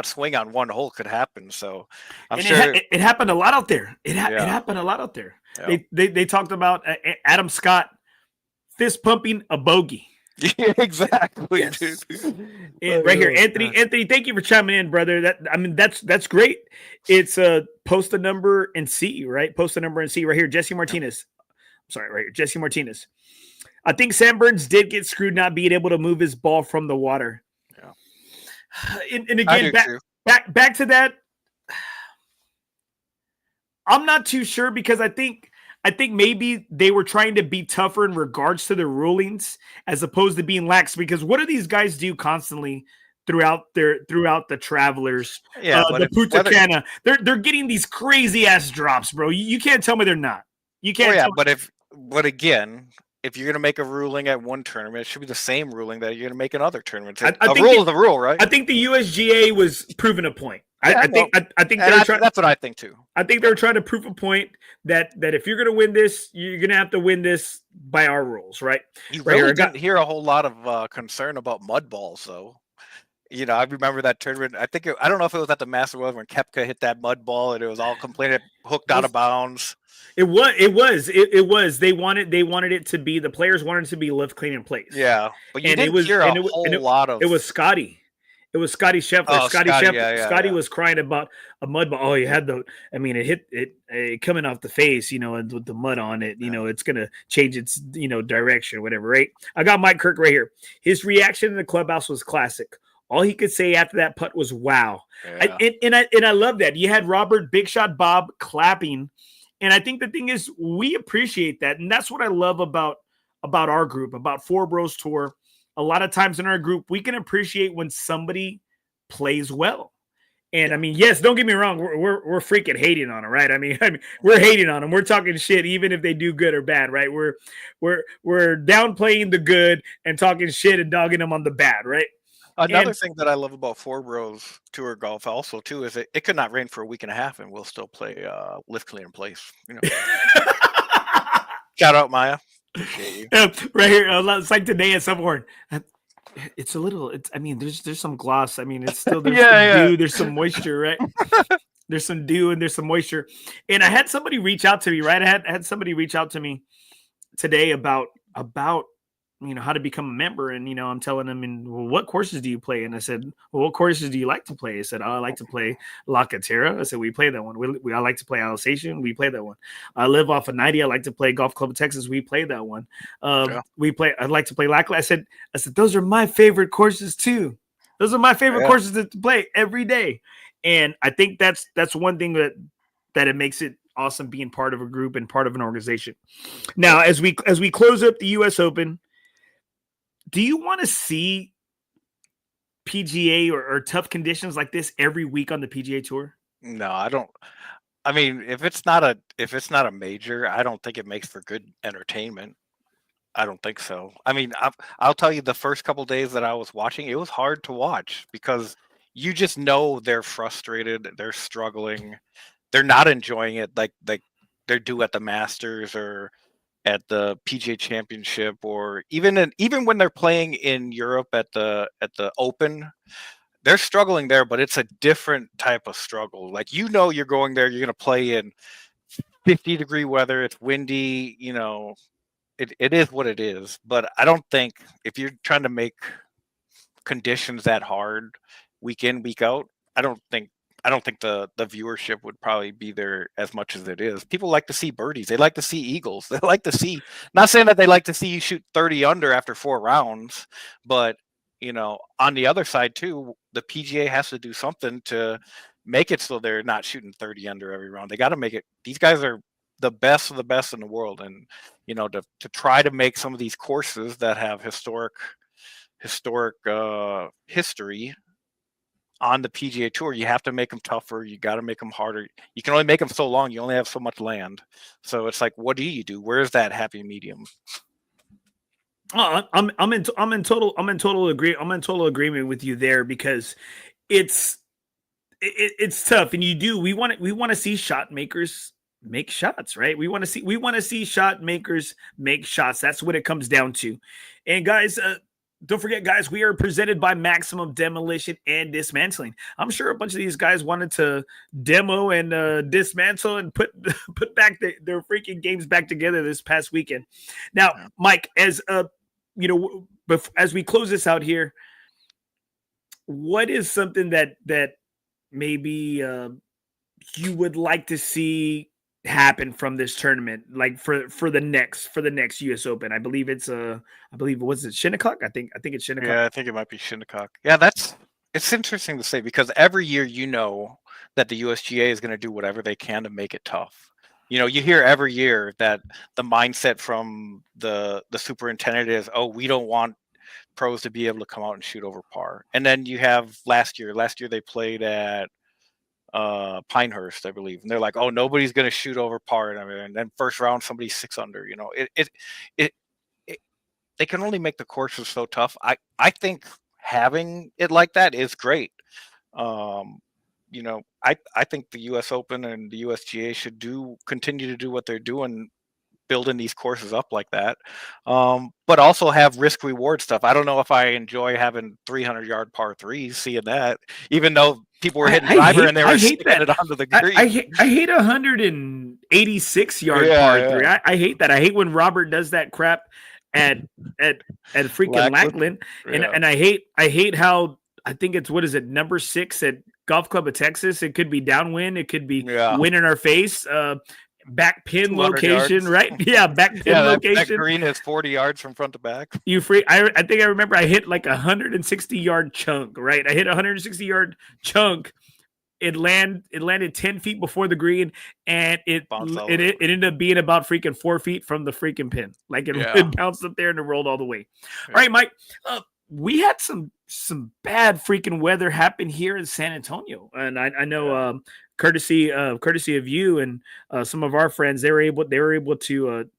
swing on one hole could happen. So I'm sure it happened a lot out there. It happened a lot out there. Yeah. They talked about Adam Scott fist pumping a bogey. Yeah, exactly. Yes. Right here, Anthony, thank you for chiming in, brother. That's great. It's post a number and C, right? Post a number and C right here. Jesse Martinez. Sorry, right here, Jesse Martinez. I think Sam Burns did get screwed not being able to move his ball from the water. Yeah. And again, back to that. I'm not too sure because I think maybe they were trying to be tougher in regards to the rulings as opposed to being lax. Because what do these guys do constantly throughout the Travelers? Yeah, the Punta Cana. They're getting these crazy ass drops, bro. You can't tell me they're not. You can't. Oh, yeah, but again, if you're going to make a ruling at one tournament, it should be the same ruling that you're going to make in other tournaments. A rule is a rule, right? I think the USGA was proving a point. I think that's what I think too. I think they were trying to prove a point that if you're going to win this, you're going to have to win this by our rules, right? You really didn't hear a whole lot of concern about mud balls, though. I remember that tournament. I don't know if it was at the Master World when Koepka hit that mud ball and it was all completely hooked out of bounds. It was. They wanted it to be, the players wanted it to be lift, clean, in place. Yeah, but you didn't hear a whole lot of. It was Scotty. It was Scotty Scheffler. Oh, Scotty was crying about a mud ball. Oh, he had it hit it coming off the face, and with the mud on it, it's gonna change its, direction, whatever, right? I got Mike Kirk right here. His reaction in the clubhouse was classic. all he could say after that putt was "Wow." Yeah. I love that. You had Robert Big Shot Bob clapping, and I think the thing is we appreciate that, and that's what I love about our group, about FOREBROS Tour. A lot of times in our group, we can appreciate when somebody plays well. And I mean, yes, don't get me wrong, we're freaking hating on them, right? I mean, we're hating on them. We're talking shit, even if they do good or bad, right? We're downplaying the good and talking shit and dogging them on the bad, right? Another thing that I love about FOREBROS Tour golf also too is it could not rain for a week and a half and we'll still play lift, clean, and place. You know. Shout out Maya. Appreciate you. Right here, it's like today at Subhorn. It's a little. I mean, there's some gloss. I mean, it's still there's some dew. There's some moisture, right? There's some dew and there's some moisture. And I had somebody reach out to me, right? I had somebody reach out to me today about how to become a member. And I'm telling them, well, what courses do you play? And I said, well, what courses do you like to play? I said, I like to play La Catera. I said, we play that one. I like to play Alsatian. We play that one. I live off of 90. I like to play Golf Club of Texas. We play that one. I'd like to play Lackland. I said, those are my favorite courses too. Those are my favorite courses to play every day. And I think that's one thing that it makes it awesome being part of a group and part of an organization. Now, as we close up the US Open, do you want to see PGA or tough conditions like this every week on the PGA Tour? No, I don't. I mean, if it's not a major, I don't think it makes for good entertainment. I don't think so. I mean, I'll tell you, the first couple days that I was watching, it was hard to watch because you just know they're frustrated, they're struggling, they're not enjoying it like they're due at the Masters or at the PGA Championship, or even when they're playing in Europe at the Open, they're struggling there, but it's a different type of struggle. Like, you're going there, you're going to play in 50-degree weather, it's windy, it is what it is. But I don't think if you're trying to make conditions that hard week in, week out, I don't think the viewership would probably be there as much as it is. People like to see birdies. They like to see eagles. They like to see, not saying that they like to see you shoot 30 under after 4 rounds, but on the other side too, the PGA has to do something to make it so they're not shooting 30 under every round. They got to make it. These guys are the best of the best in the world. And, to try to make some of these courses that have historic history on the PGA Tour, you have to make them tougher. You got to make them harder. You can only make them so long. You only have so much land. So it's like, what do you do? Where's that happy medium? I'm in total agreement with you there, because it's tough, and we want to see shot makers make shots, right? We want to see shot makers make shots. That's what it comes down to. And guys, don't forget, guys, we are presented by Maximum Demolition and Dismantling. I'm sure a bunch of these guys wanted to demo and dismantle and put back their freaking games back together this past weekend. Now, Mike, as we close this out here, what is something that maybe you would like to see happen from this tournament, like for the next US Open? I believe was it Shinnecock? I think it's Shinnecock. Yeah, I think it might be Shinnecock. Yeah, it's interesting to say, because every year that the USGA is going to do whatever they can to make it tough. You hear every year that the mindset from the superintendent is, oh, we don't want pros to be able to come out and shoot over par. And then you have last year they played at Pinehurst, I believe, and they're like, oh, nobody's going to shoot over par, and then first round somebody's 6 under. They can only make the courses so tough. I think having it like that is great. I think the US Open and the USGA should continue to do what they're doing, building these courses up like that, but also have risk reward stuff. I don't know if I enjoy having 300-yard par 3s, seeing that, even though people were hitting driver and they were sticking it onto the green. I hate 186-yard par 3. I hate that. I hate when Robert does that crap at freaking Lackland. And I hate how, I think it's, what is it, number 6 at Golf Club of Texas. It could be downwind. It could be wind in our face. back pin 200 location, yards. right? Yeah, back pin Yeah, that location. green is 40 yards from front to back. I think I remember I hit like 160-yard chunk, right? I hit 160-yard chunk. It landed 10 feet before the green, and it ended up being about freaking 4 feet from the freaking pin. Like it bounced up there and it rolled all the way. Yeah. All right, Mike. We had some bad freaking weather happen here in San Antonio, and I know courtesy of you and some of our friends, they were able to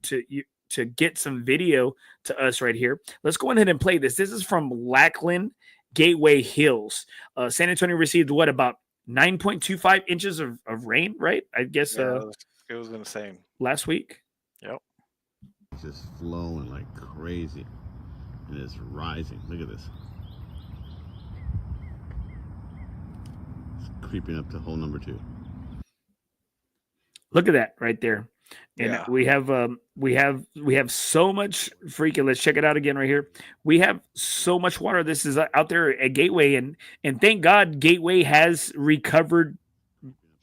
get some video to us right here. Let's go ahead and play this. This is from Lackland Gateway Hills. San Antonio received what, about 9.25 inches of rain, right? I guess it was insane last week. Yep. It's just flowing like crazy, and it's rising. Look at this. It's creeping up to hole number 2. Look at that right there. And we have so much freaking, let's check it out again right here. We have so much water. This is out there at Gateway, and thank God Gateway has recovered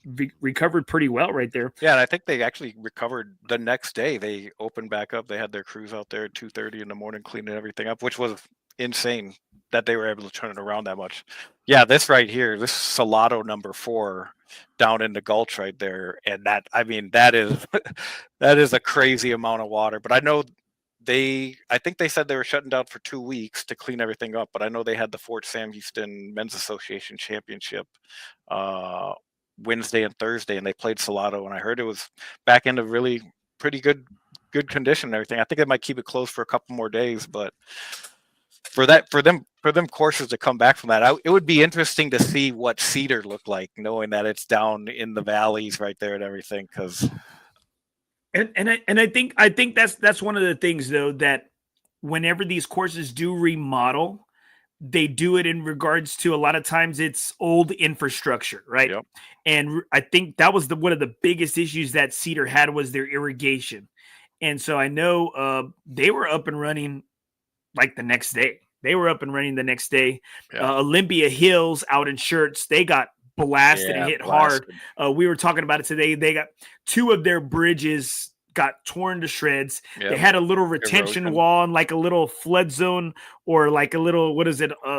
pretty well right there. Yeah, and I think they actually recovered the next day. They opened back up. They had their crews out there at 2:30 in the morning cleaning everything up, which was insane that they were able to turn it around that much. Yeah, this right here, this Salado number 4 down in the gulch right there, and that is that is a crazy amount of water. But I know I think they said they were shutting down for 2 weeks to clean everything up, but I know they had the Fort Sam Houston Men's Association Championship Wednesday and Thursday, and they played Salado, and I heard it was back into really pretty good condition and everything. I think they might keep it closed for a couple more days, but for them courses to come back from that, it would be interesting to see what Cedar looked like, knowing that it's down in the valleys right there and everything. Because I think that's one of the things, though, that whenever these courses do remodel, they do it in regards to, a lot of times it's old infrastructure, right? Yep. And I think that was one of the biggest issues that Cedar had, was their irrigation. And so I know they were up and running like the next day. Yeah. Olympia Hills out in Shirts, they got blasted and hit hard. We were talking about it today. They got 2 of their bridges got torn to shreds. Yep. They had a little retention wall and like a little flood zone, or like a little,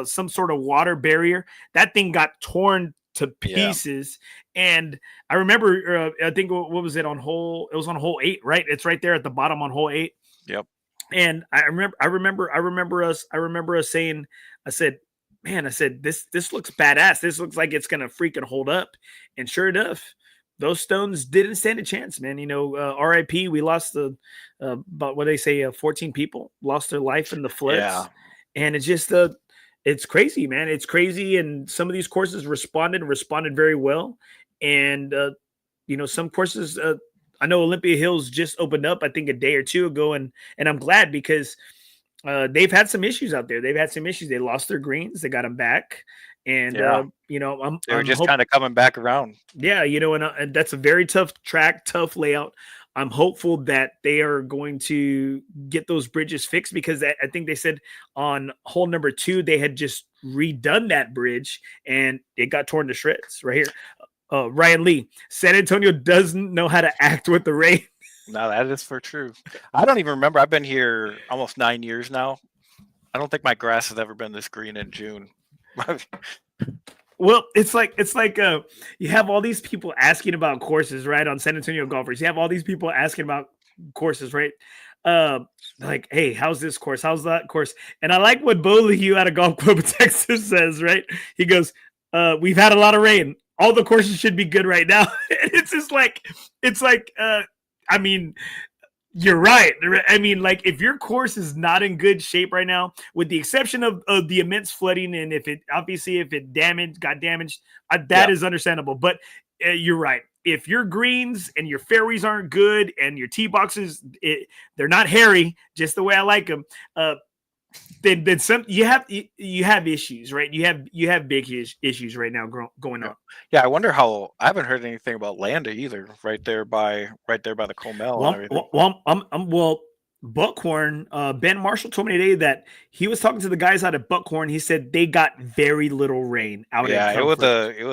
some sort of water barrier. That thing got torn to pieces. Yeah. And I remember, I think, what was it on hole? It was on hole 8, right? It's right there at the bottom on hole 8. Yep. And I remember us saying, I said, this looks badass. This looks like it's gonna freaking hold up. And sure enough, those stones didn't stand a chance, man. You know, RIP. We lost about, what they say, 14 people lost their life in the floods. Yeah. And it's just it's crazy, man. It's crazy. And some of these courses responded very well. And some courses, I know Olympia Hills just opened up, I think, a day or 2 ago, and I'm glad, because they've had some issues out there. They lost their greens, they got them back, and they're just kind of coming back around. Yeah, and that's a very tough track, tough layout. I'm hopeful that they are going to get those bridges fixed, because I think they said on hole number 2 they had just redone that bridge and it got torn to shreds right here. Ryan Lee, San Antonio doesn't know how to act with the rain. No, that is for true. I don't even remember. I've been here almost 9 years now. I don't think my grass has ever been this green in June. Well, it's like you have all these people asking about courses, right? On San Antonio Golfers, you have all these people asking about courses, right? Like, hey, how's this course? How's that course? And I like what Bo Lehue out of Golf Club of Texas says, right? He goes, we've had a lot of rain. All the courses should be good right now. It's just like, I mean, you're right. I mean, like, if your course is not in good shape right now, with the exception of the immense flooding, and if it got damaged, that is understandable. But you're right. If your greens and your fairways aren't good, and your tee boxes, they're not hairy, just the way I like them, then some you have issues, right? You have big issues right now going on. Yeah, I wonder how. I haven't heard anything about Landa either. Right there by the Comel and everything. Well, Buckhorn, Ben Marshall told me today that he was talking to the guys out at Buckhorn. He said they got very little rain out. Yeah, it was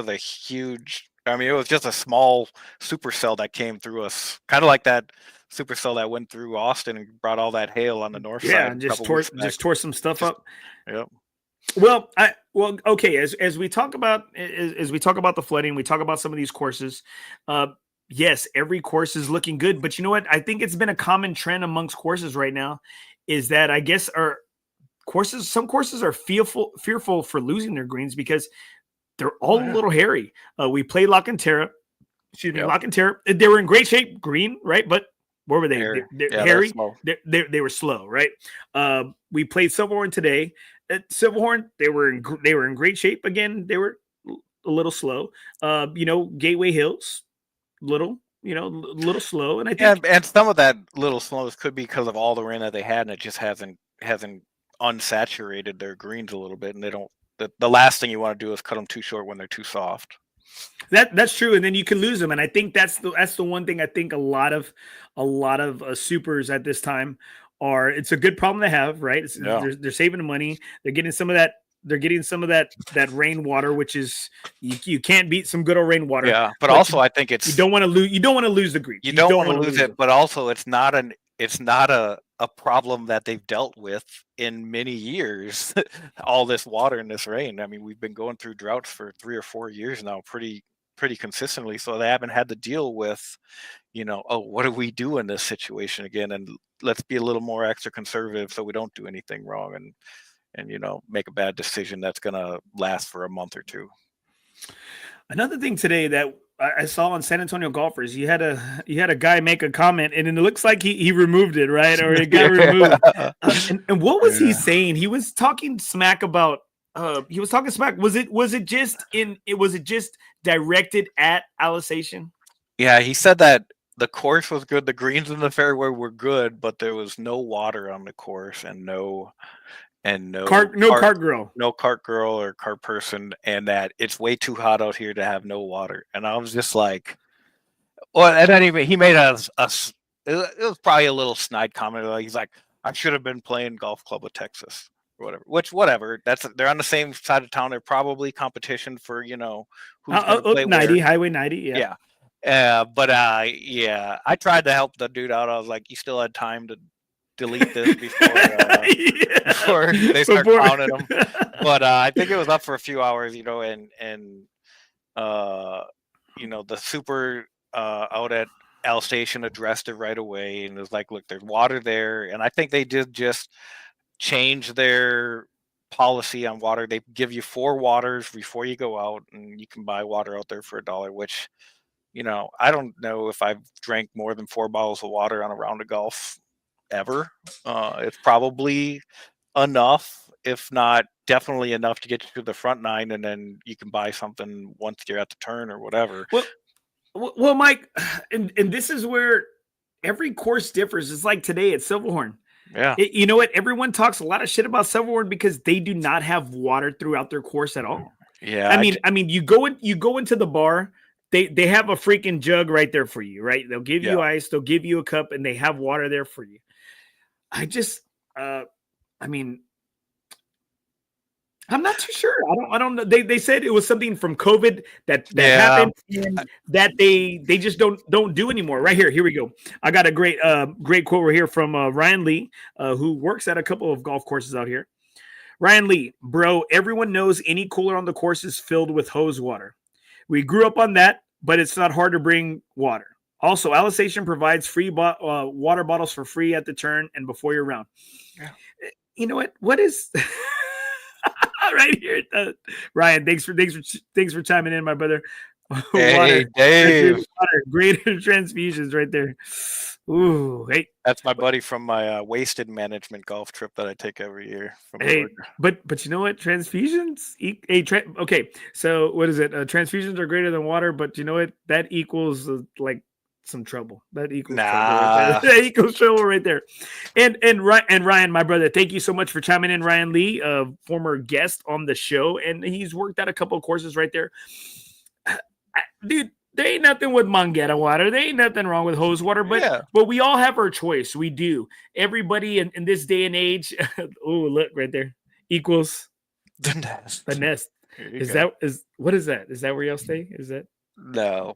a huge I mean, it was just a small supercell that came through us, kind of like that supercell that went through Austin and brought all that hail on the north Yeah, side. and a couple weeks back. just tore some stuff up. Yep. Well, okay. As we talk about the flooding, we talk about some of these courses. Yes, every course is looking good, but you know what? I think it's been a common trend amongst courses right now, is that I guess some courses are fearful for losing their greens because they're all a little hairy. We played La Cantera. Excuse me, Yep. La Cantera. They were in great shape, green, right? But where were they? Hairy. They're Yeah, hairy. slow. They were slow, right? We played Silverhorn today. At Silverhorn, they were in great shape again. They were a little slow. Gateway Hills, little slow. And I think And some of that little slowness could be because of all the rain that they had, and it just hasn't unsaturated their greens a little bit, and they don't. The last thing you want to do is cut them too short when they're too soft. that's true, and then you can lose them. And I think that's the one thing I think a lot of supers at this time are. It's a good problem to have, right? They're saving money. They're getting some of that. They're getting some of that rainwater, which is you can't beat some good old rainwater. Yeah, but also I think it's you don't want to lose. You don't want to lose the green. You don't want to lose it, but also it's not a problem that they've dealt with in many years. All this water and this rain. I mean, we've been going through droughts for 3 or 4 years now, pretty consistently. So they haven't had to deal with, what do we do in this situation again? And let's be a little more extra conservative so we don't do anything wrong and make a bad decision that's going to last for a month or two. Another thing today that I saw on San Antonio Golfers, you had a guy make a comment, and it looks like he removed it, right? Or it got removed. And what was he saying? He was talking smack about. Was it just directed at Alisation? Yeah, he said that the course was good, the greens in the fairway were good, but there was no water on the course and no cart girl or cart person, and that it's way too hot out here to have no water. And I was just like, well, and then he made it was probably a little snide comment. Like, he's like, I should have been playing golf club with Texas or whatever. They're on the same side of town. They're probably competition for who's gonna play 90 where. Highway 90. Yeah. I tried to help the dude out. I was like, you still had time to delete this before they start counting them. But I think it was up for a few hours, and the super out at Al Station addressed it right away, and it was like, look, there's water there. And I think they did just change their policy on water. They give you 4 waters before you go out, and you can buy water out there for $1, which I don't know if I've drank more than 4 bottles of water on a round of golf ever. It's probably enough, if not definitely enough, to get you to the front 9, and then you can buy something once you're at the turn or whatever. Well, Mike, and this is where every course differs. It's like today at Silverhorn. Yeah. You know what? Everyone talks a lot of shit about Silverhorn because they do not have water throughout their course at all. Yeah. I mean, you go into the bar. They have a freaking jug right there for you, right? They'll give you ice, they'll give you a cup, and they have water there for you. I'm not too sure. I don't know. They said it was something from COVID that happened, and that they just don't do anymore. Right here we go. I got a great quote right here from Ryan Lee, who works at a couple of golf courses out here. Ryan Lee, bro, everyone knows any cooler on the course is filled with hose water. We grew up on that, but it's not hard to bring water. Also, Alisation provides free water bottles for free at the turn and before your round. Yeah. You know what? What is right here, Ryan? Thanks for chiming in, my brother. Hey, Dave. Greater transfusions right there. Ooh, hey, that's my buddy from my wasted management golf trip that I take every year. Hey, but you know what? Transfusions. Okay, so what is it? Transfusions are greater than water, but you know what? That equals like some trouble. That equals that equals trouble right there. And Ryan, my brother, thank you so much for chiming in. Ryan Lee, former guest on the show, and he's worked at a couple of courses right there. Dude, there ain't nothing with Mangetta water. There ain't nothing wrong with hose water, but we all have our choice. We do. Everybody in this day and age. Oh, look right there. Equals the nest. The nest. What is that? Is that where y'all stay? Is that? No,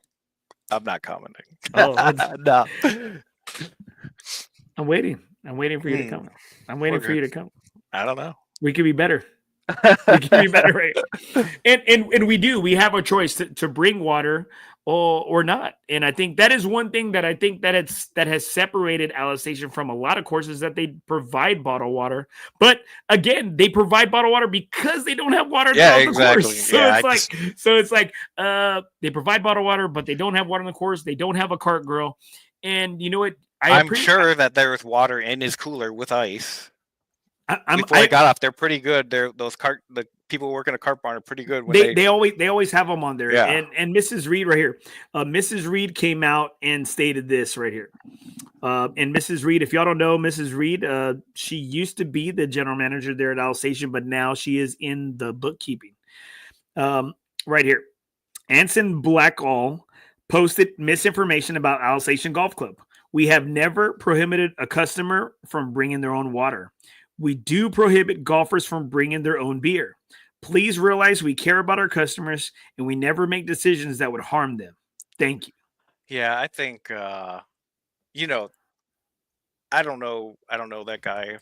I'm not commenting. Oh, No. I'm waiting. I'm waiting for you to come. I'm waiting We're for you to good. come. I don't know. We could be better. We can be better, right? And we do. We have a choice to bring water or not. And I think that is one thing that I think that has separated Alice Station from a lot of courses, that they provide bottled water. But again, they provide bottled water because they don't have water Yeah, throughout the course. exactly. So Yeah, it's like they provide bottled water, but they don't have water in the course. They don't have a cart girl. And you know what? I'm sure that there was water in his cooler with ice. Before he I got off, they're pretty good. The people working a cart barn are pretty good. When they always have them on there. Yeah. And Mrs. Reed right here. Mrs. Reed came out and stated this right here. And Mrs. Reed, if y'all don't know Mrs. Reed, she used to be the general manager there at Alice Station, but now she is in the bookkeeping. Right here. Anson Blackall posted misinformation about Alice Station Golf Club. We have never prohibited a customer from bringing their own water. We do prohibit golfers from bringing their own beer. Please realize we care about our customers and we never make decisions that would harm them. Thank you. Yeah, I think you know, I don't know that guy.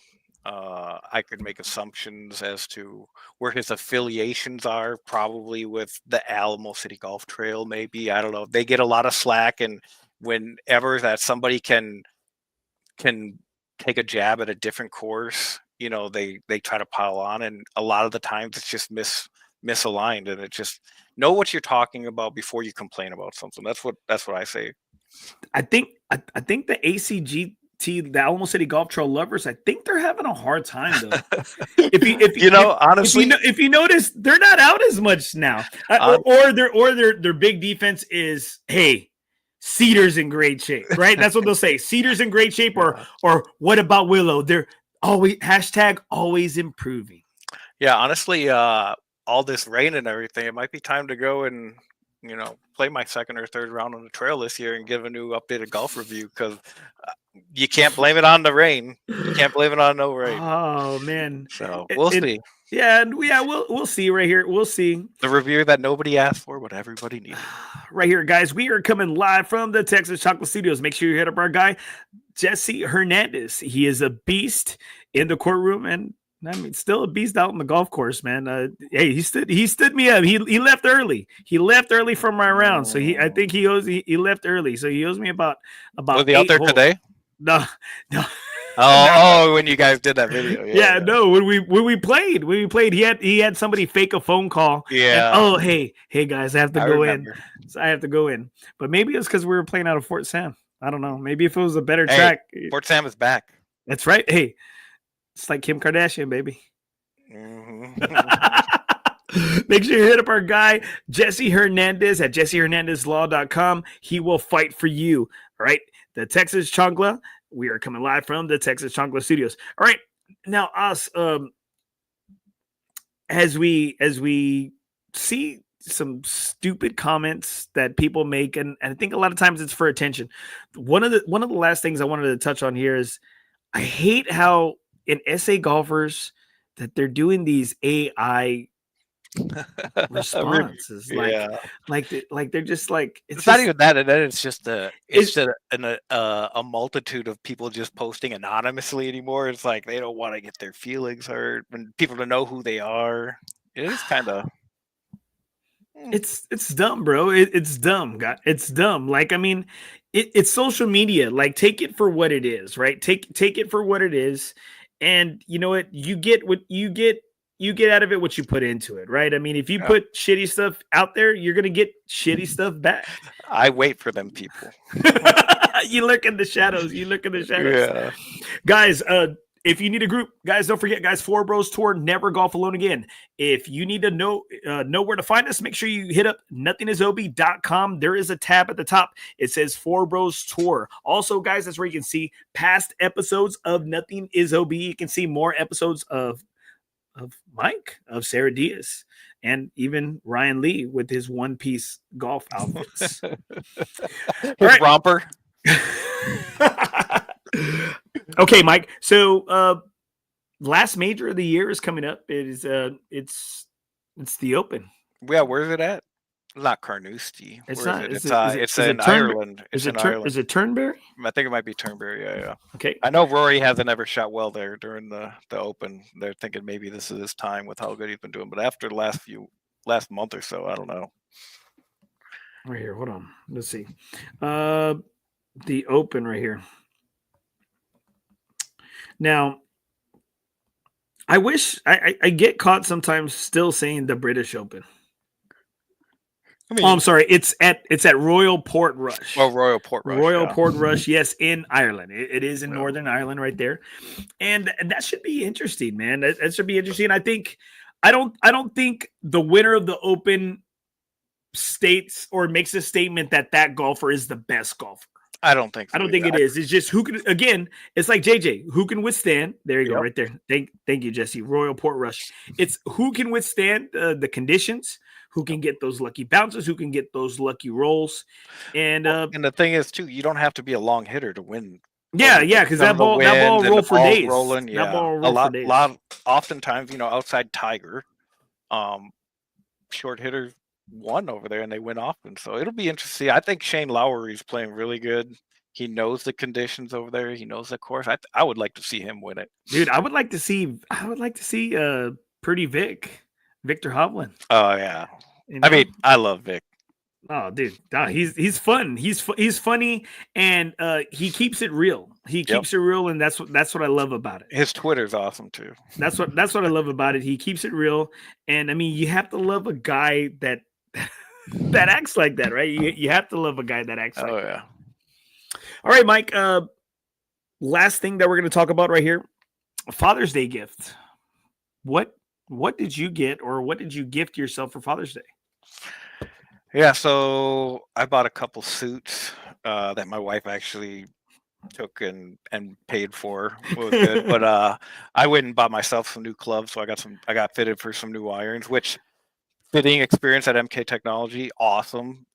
I could make assumptions as to where his affiliations are, probably with the Alamo City Golf Trail, maybe. I don't know. They get a lot of slack, and whenever that somebody can take a jab at a different course, you know, they try to pile on, and a lot of the times it's just misaligned, and it just know what you're talking about before you complain about something. That's what I say. I think the ACGT, the Alamo City Golf Trail lovers, I think they're having a hard time though. Honestly, if you notice, they're not out as much now, or their big defense is, hey, Cedar's in great shape, right? That's what they'll say. Cedar's in great shape, or what about Willow? They're always improving. Yeah, honestly, all this rain and everything, it might be time to go and play my second or third round on the trail this year and give a new updated golf review, because you can't blame it on the rain. You can't blame it on no rain. Oh man! So we'll see. Yeah, we'll see right here. We'll see the review that nobody asked for, but everybody needed. Right here, guys. We are coming live from the Texas Chancla Studios. Make sure you hit up our guy Jesse Hernandez. He is a beast in the courtroom, and I mean, still a beast out on the golf course, man. Hey, he stood me up. He left early. He left early from my round, so I think he left early, so he owes me about. Was he out there today? No. Oh, when you guys did that video. Yeah. No, when we played, he had somebody fake a phone call. Yeah. And, hey guys, I have to go in. So I have to go in. But maybe it's because we were playing out of Fort Sam. I don't know. Maybe if it was a better track. Fort Sam is back. That's right. Hey, it's like Kim Kardashian, baby. Mm-hmm. Make sure you hit up our guy, Jesse Hernandez, at jessehernandezlaw.com. He will fight for you. All right. The Texas Chancla. We are coming live from the Texas Chancla Studios. All right. Now, us, as we see some stupid comments that people make, and I think a lot of times it's for attention. One of the last things I wanted to touch on here is I hate how in SA golfers that they're doing these AI responses, like they're just like it's not even that, and then it's just a multitude of people just posting anonymously anymore. It's like they don't want to get their feelings hurt and people to know who they are. It is kind of it's dumb, bro. It's dumb. It's dumb. Like, I mean, it's social media. Like, take it for what it is, right? Take it for what it is, and you know what? You get what you get. You get out of it what you put into it, right? I mean, if you put shitty stuff out there, you're gonna get shitty stuff back. I wait for them people. You look in the shadows. Yeah. Guys, if you need a group, guys, don't forget, guys, FOREBROS Tour, never golf alone again. If you need to know where to find us, make sure you hit up nothingisob.com. There is a tab at the top. It says FOREBROS Tour. Also, guys, that's where you can see past episodes of Nothing is OB. You can see more episodes of Mike, of Sara Díaz, and even Ryan Lee with his one-piece golf outfits. His romper. Okay, Mike. So last major of the year is coming up. It is it's the Open. Yeah, where's it at? not Carnoustie. It's Where not. is Is it? it? Is it? It's Is in it Turn? Ireland. It's Is in it Turn? Ireland. Is it Turnberry? I think it might be Turnberry. Yeah. Okay. I know Rory hasn't ever shot well there during the Open. They're thinking maybe this is his time with how good he's been doing. But after the last month or so, I don't know. Right here. Hold on. Let's see. The Open right here. Now, I wish I get caught sometimes still saying the British Open. I mean, I'm sorry. It's at Royal Portrush. Oh, Royal Portrush. Royal yeah. Portrush, yes, in Ireland. It is in Northern Ireland, right there, and that should be interesting, man. That should be interesting. I don't think the winner of the Open states or makes a statement that golfer is the best golfer. I don't think so. I don't think it is. It's just who can, again, it's like JJ, who can withstand. There you go, right there. Thank you, Jesse. Royal Portrush. It's who can withstand the conditions, who can get those lucky bounces, who can get those lucky rolls. And the thing is, too, you don't have to be a long hitter to win. Yeah, because that ball rolled for days. Rolling, yeah. That ball rolled for days. Oftentimes, outside Tiger, short hitters won over there and they win often. So it'll be interesting. I think Shane Lowry's playing really good. He knows the conditions over there. He knows the course. I would like to see him win it. Dude, I would like to see Pretty Victor Hovland. Oh yeah. I mean, I love Vic. Oh, dude, he's fun. He's funny, and he keeps it real. He keeps it real, and that's what I love about it. His Twitter's awesome too. That's what I love about it. He keeps it real, and I mean, you have to love a guy that that acts like that, right? You have to love a guy that acts like that. Oh yeah. All right, Mike. Last thing that we're going to talk about right here, Father's Day gift. What did you get, or what did you gift yourself for Father's Day? Yeah, so I bought a couple suits that my wife actually took and paid for. It was good, but I went and bought myself some new clubs. So I got fitted for some new irons, which fitting experience at MK Technology, awesome.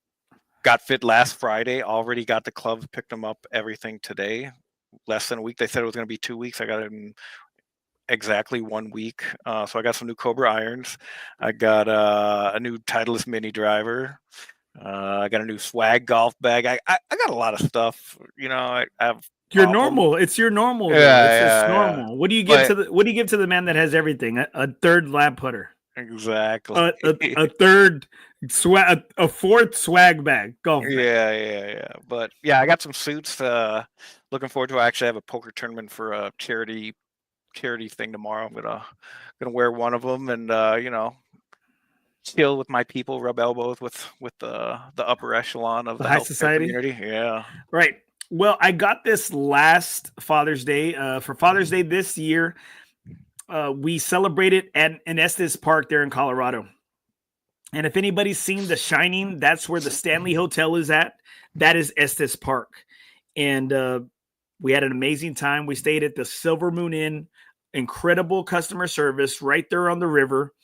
Got fit last Friday. Already got the clubs, picked them up, everything today. Less than a week. They said it was going to be 2 weeks. I got it in exactly 1 week. So I got some new Cobra irons. I got a new Titleist mini driver. I got a new swag golf bag. I got a lot of stuff. I have your normal. It's your normal. Yeah, it's normal. What do you give to the man that has everything? A third lab putter. Exactly. A third swag, a fourth swag bag. Golf bag. Yeah. But yeah, I got some suits. Looking forward to. I actually have a poker tournament for a charity thing tomorrow. I'm gonna wear one of them and chill with my people, rub elbows with the upper echelon of the high society community. Yeah, right. Well, I got this last Father's Day. For Father's Day this year, we celebrated in Estes Park there in Colorado. And if anybody's seen The Shining, that's where the Stanley Hotel is at. That is Estes Park, and we had an amazing time. We stayed at the Silver Moon Inn. Incredible customer service right there on the river,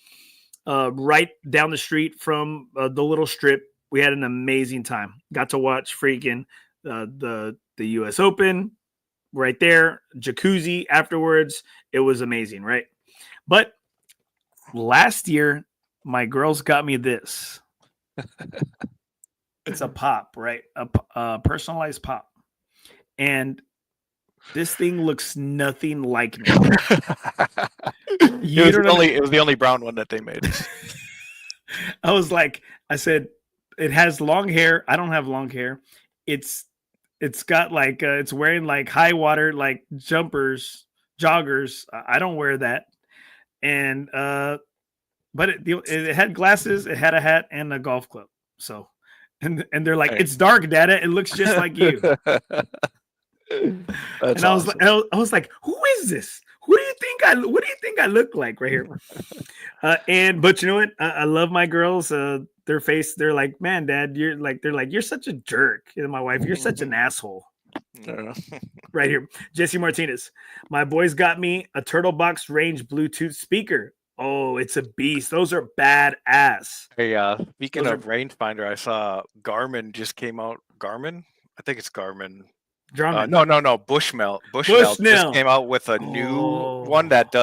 right down the street from the little strip. We had an amazing time. Got to watch freaking the U.S. Open right there, jacuzzi afterwards. It was amazing, right? But last year, my girls got me this. It's a pop, right? A personalized pop. And this thing looks nothing like me. It was the only brown one that they made. I said, it has long hair. I don't have long hair. It's got like it's wearing like high water like joggers. I don't wear that. And but it had glasses, it had a hat and a golf club. So and they're like, it's dark, Dada. It looks just like you. And awesome. I was like, who is this? What do you think I look like right here? But you know what? I love my girls. They're like, man, Dad, you're such a jerk. And my wife, you're such an asshole. Right here. Jesse Martinez. My boys got me a Turtle Box Range Bluetooth speaker. Oh, it's a beast. Those are badass. Hey, speaking of rangefinder, I saw Garmin just came out. Garmin? I think it's Garmin. No. Bushnell just came out with a new one that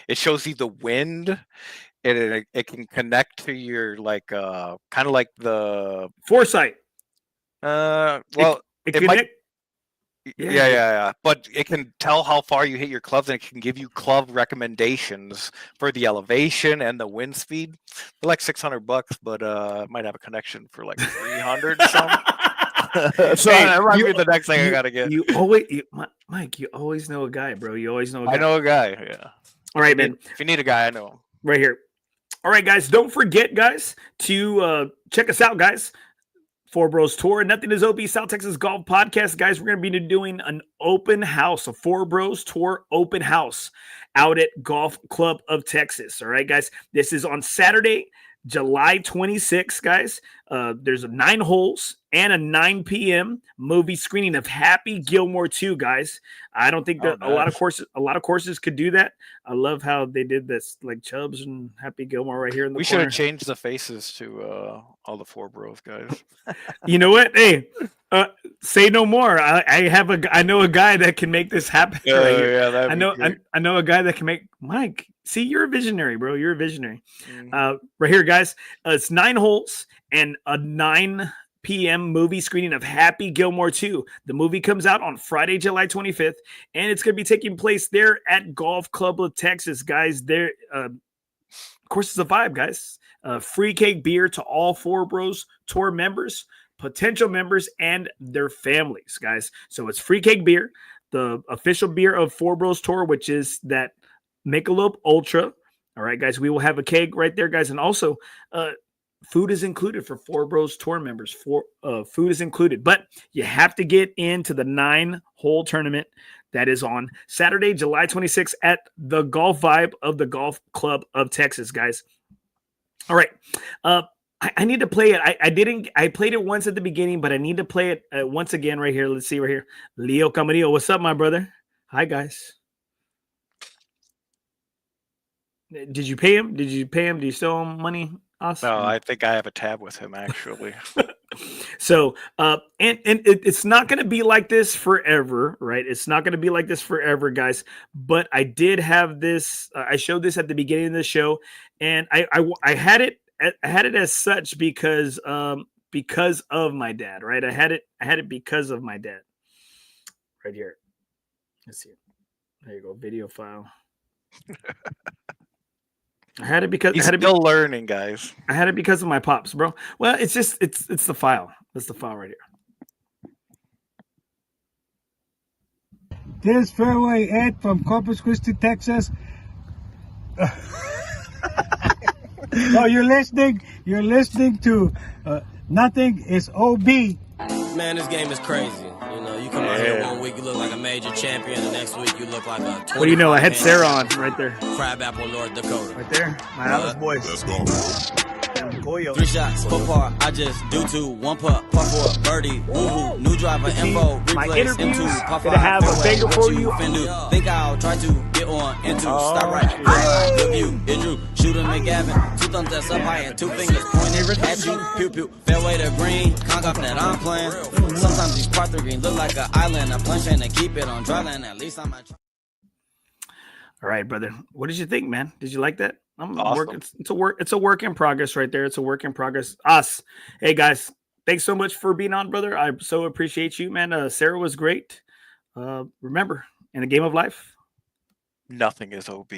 it shows you the wind it can connect to your like kind of like the Foresight. well It it might connect. yeah. But it can tell how far you hit your clubs, and it can give you club recommendations for the elevation and the wind speed. They're like $600, but it might have a connection for like 300 or something. So that might be the next thing I gotta get. Mike, you always know a guy, bro. You always know a guy. I know a guy. Yeah. All right, man. If you need a guy, I know him. Right here. All right, guys. Don't forget, guys, to check us out, guys. FOREBROS Tour, Nothing is OB, South Texas Golf Podcast. Guys, we're going to be doing an open house, a FOREBROS Tour open house out at Golf Club of Texas. All right, guys. This is on Saturday, July 26th, guys. There's 9 holes and a 9 p.m. movie screening of Happy Gilmore 2, guys. I don't think that a lot of courses could do that. I love how they did this, like Chubbs and Happy Gilmore right here in the corner. We should have changed the faces to all the FOREBROS guys. You know what? Hey, say no more. I know a guy that can make this happen. Right here. Yeah, I know a guy that can make Mike. See, you're a visionary, bro. You're a visionary. Right here, guys. It's 9 holes and a 9 p.m. movie screening of Happy Gilmore 2. The movie comes out on Friday, July 25th, and it's going to be taking place there at Golf Club of Texas, guys. There, of course, it's a vibe, guys. Free cake beer to all FOREBROS Tour members, potential members, and their families, guys. So it's free cake beer, the official beer of FOREBROS Tour, which is that Michelob Ultra. All right, guys, we will have a keg right there, guys. And also, food is included for FOREBROS Tour members. Food is included, but you have to get into the 9-hole tournament that is on Saturday, July 26th at the Golf Vibe of the Golf Club of Texas, guys. All right. I need to play it. I played it once at the beginning, but I need to play it once again right here. Let's see right here. Leo Camarillo. What's up, my brother? Hi, guys. Did you pay him? Did you still owe him money? Awesome. No, I think I have a tab with him actually. So, and it's not going to be like this forever, right? It's not going to be like this forever, guys. But I did have this. I showed this at the beginning of the show, and I had it as such because of my dad, right? I had it because of my dad, right here. Let's see it. There you go, video file. I had it because he's still learning, guys. I had it because of my pops, bro. Well, it's the file. That's the file right here. This fairway Ed from Corpus Christi, Texas. Oh, you're listening to Nothing is OB. Man, this game is crazy. You know, you come out here 1 week, you look like a major champion. The next week, you look like a 20. What do you know? I had Sarah on right there. Crabapple, North Dakota. Right there. My Alice boys. Let's go, bro. 3 shots, 4 par. I just do 2, 1 putt, par 4, birdie, woohoo, new driver, info, My replace, interviews M2, par 5, gonna have a fairway, banger what for you you. fin do? Think I'll try to get on into, start right, good view, it drew, shooter McGavin, 2 thumbs that's up high and 2 fingers pointed at you, pew pew, fairway to green, conk off that I'm playing. Sometimes these par 3 green look like an island, I'm planching to keep it on dry land, at least I'm at. All right, brother. What did you think, man? Did you like that? Awesome. It's a work in progress right there. It's a work in progress. Hey guys, thanks so much for being on, brother. I so appreciate you, man. Sarah was great. Remember, in the game of life, Nothing is OB.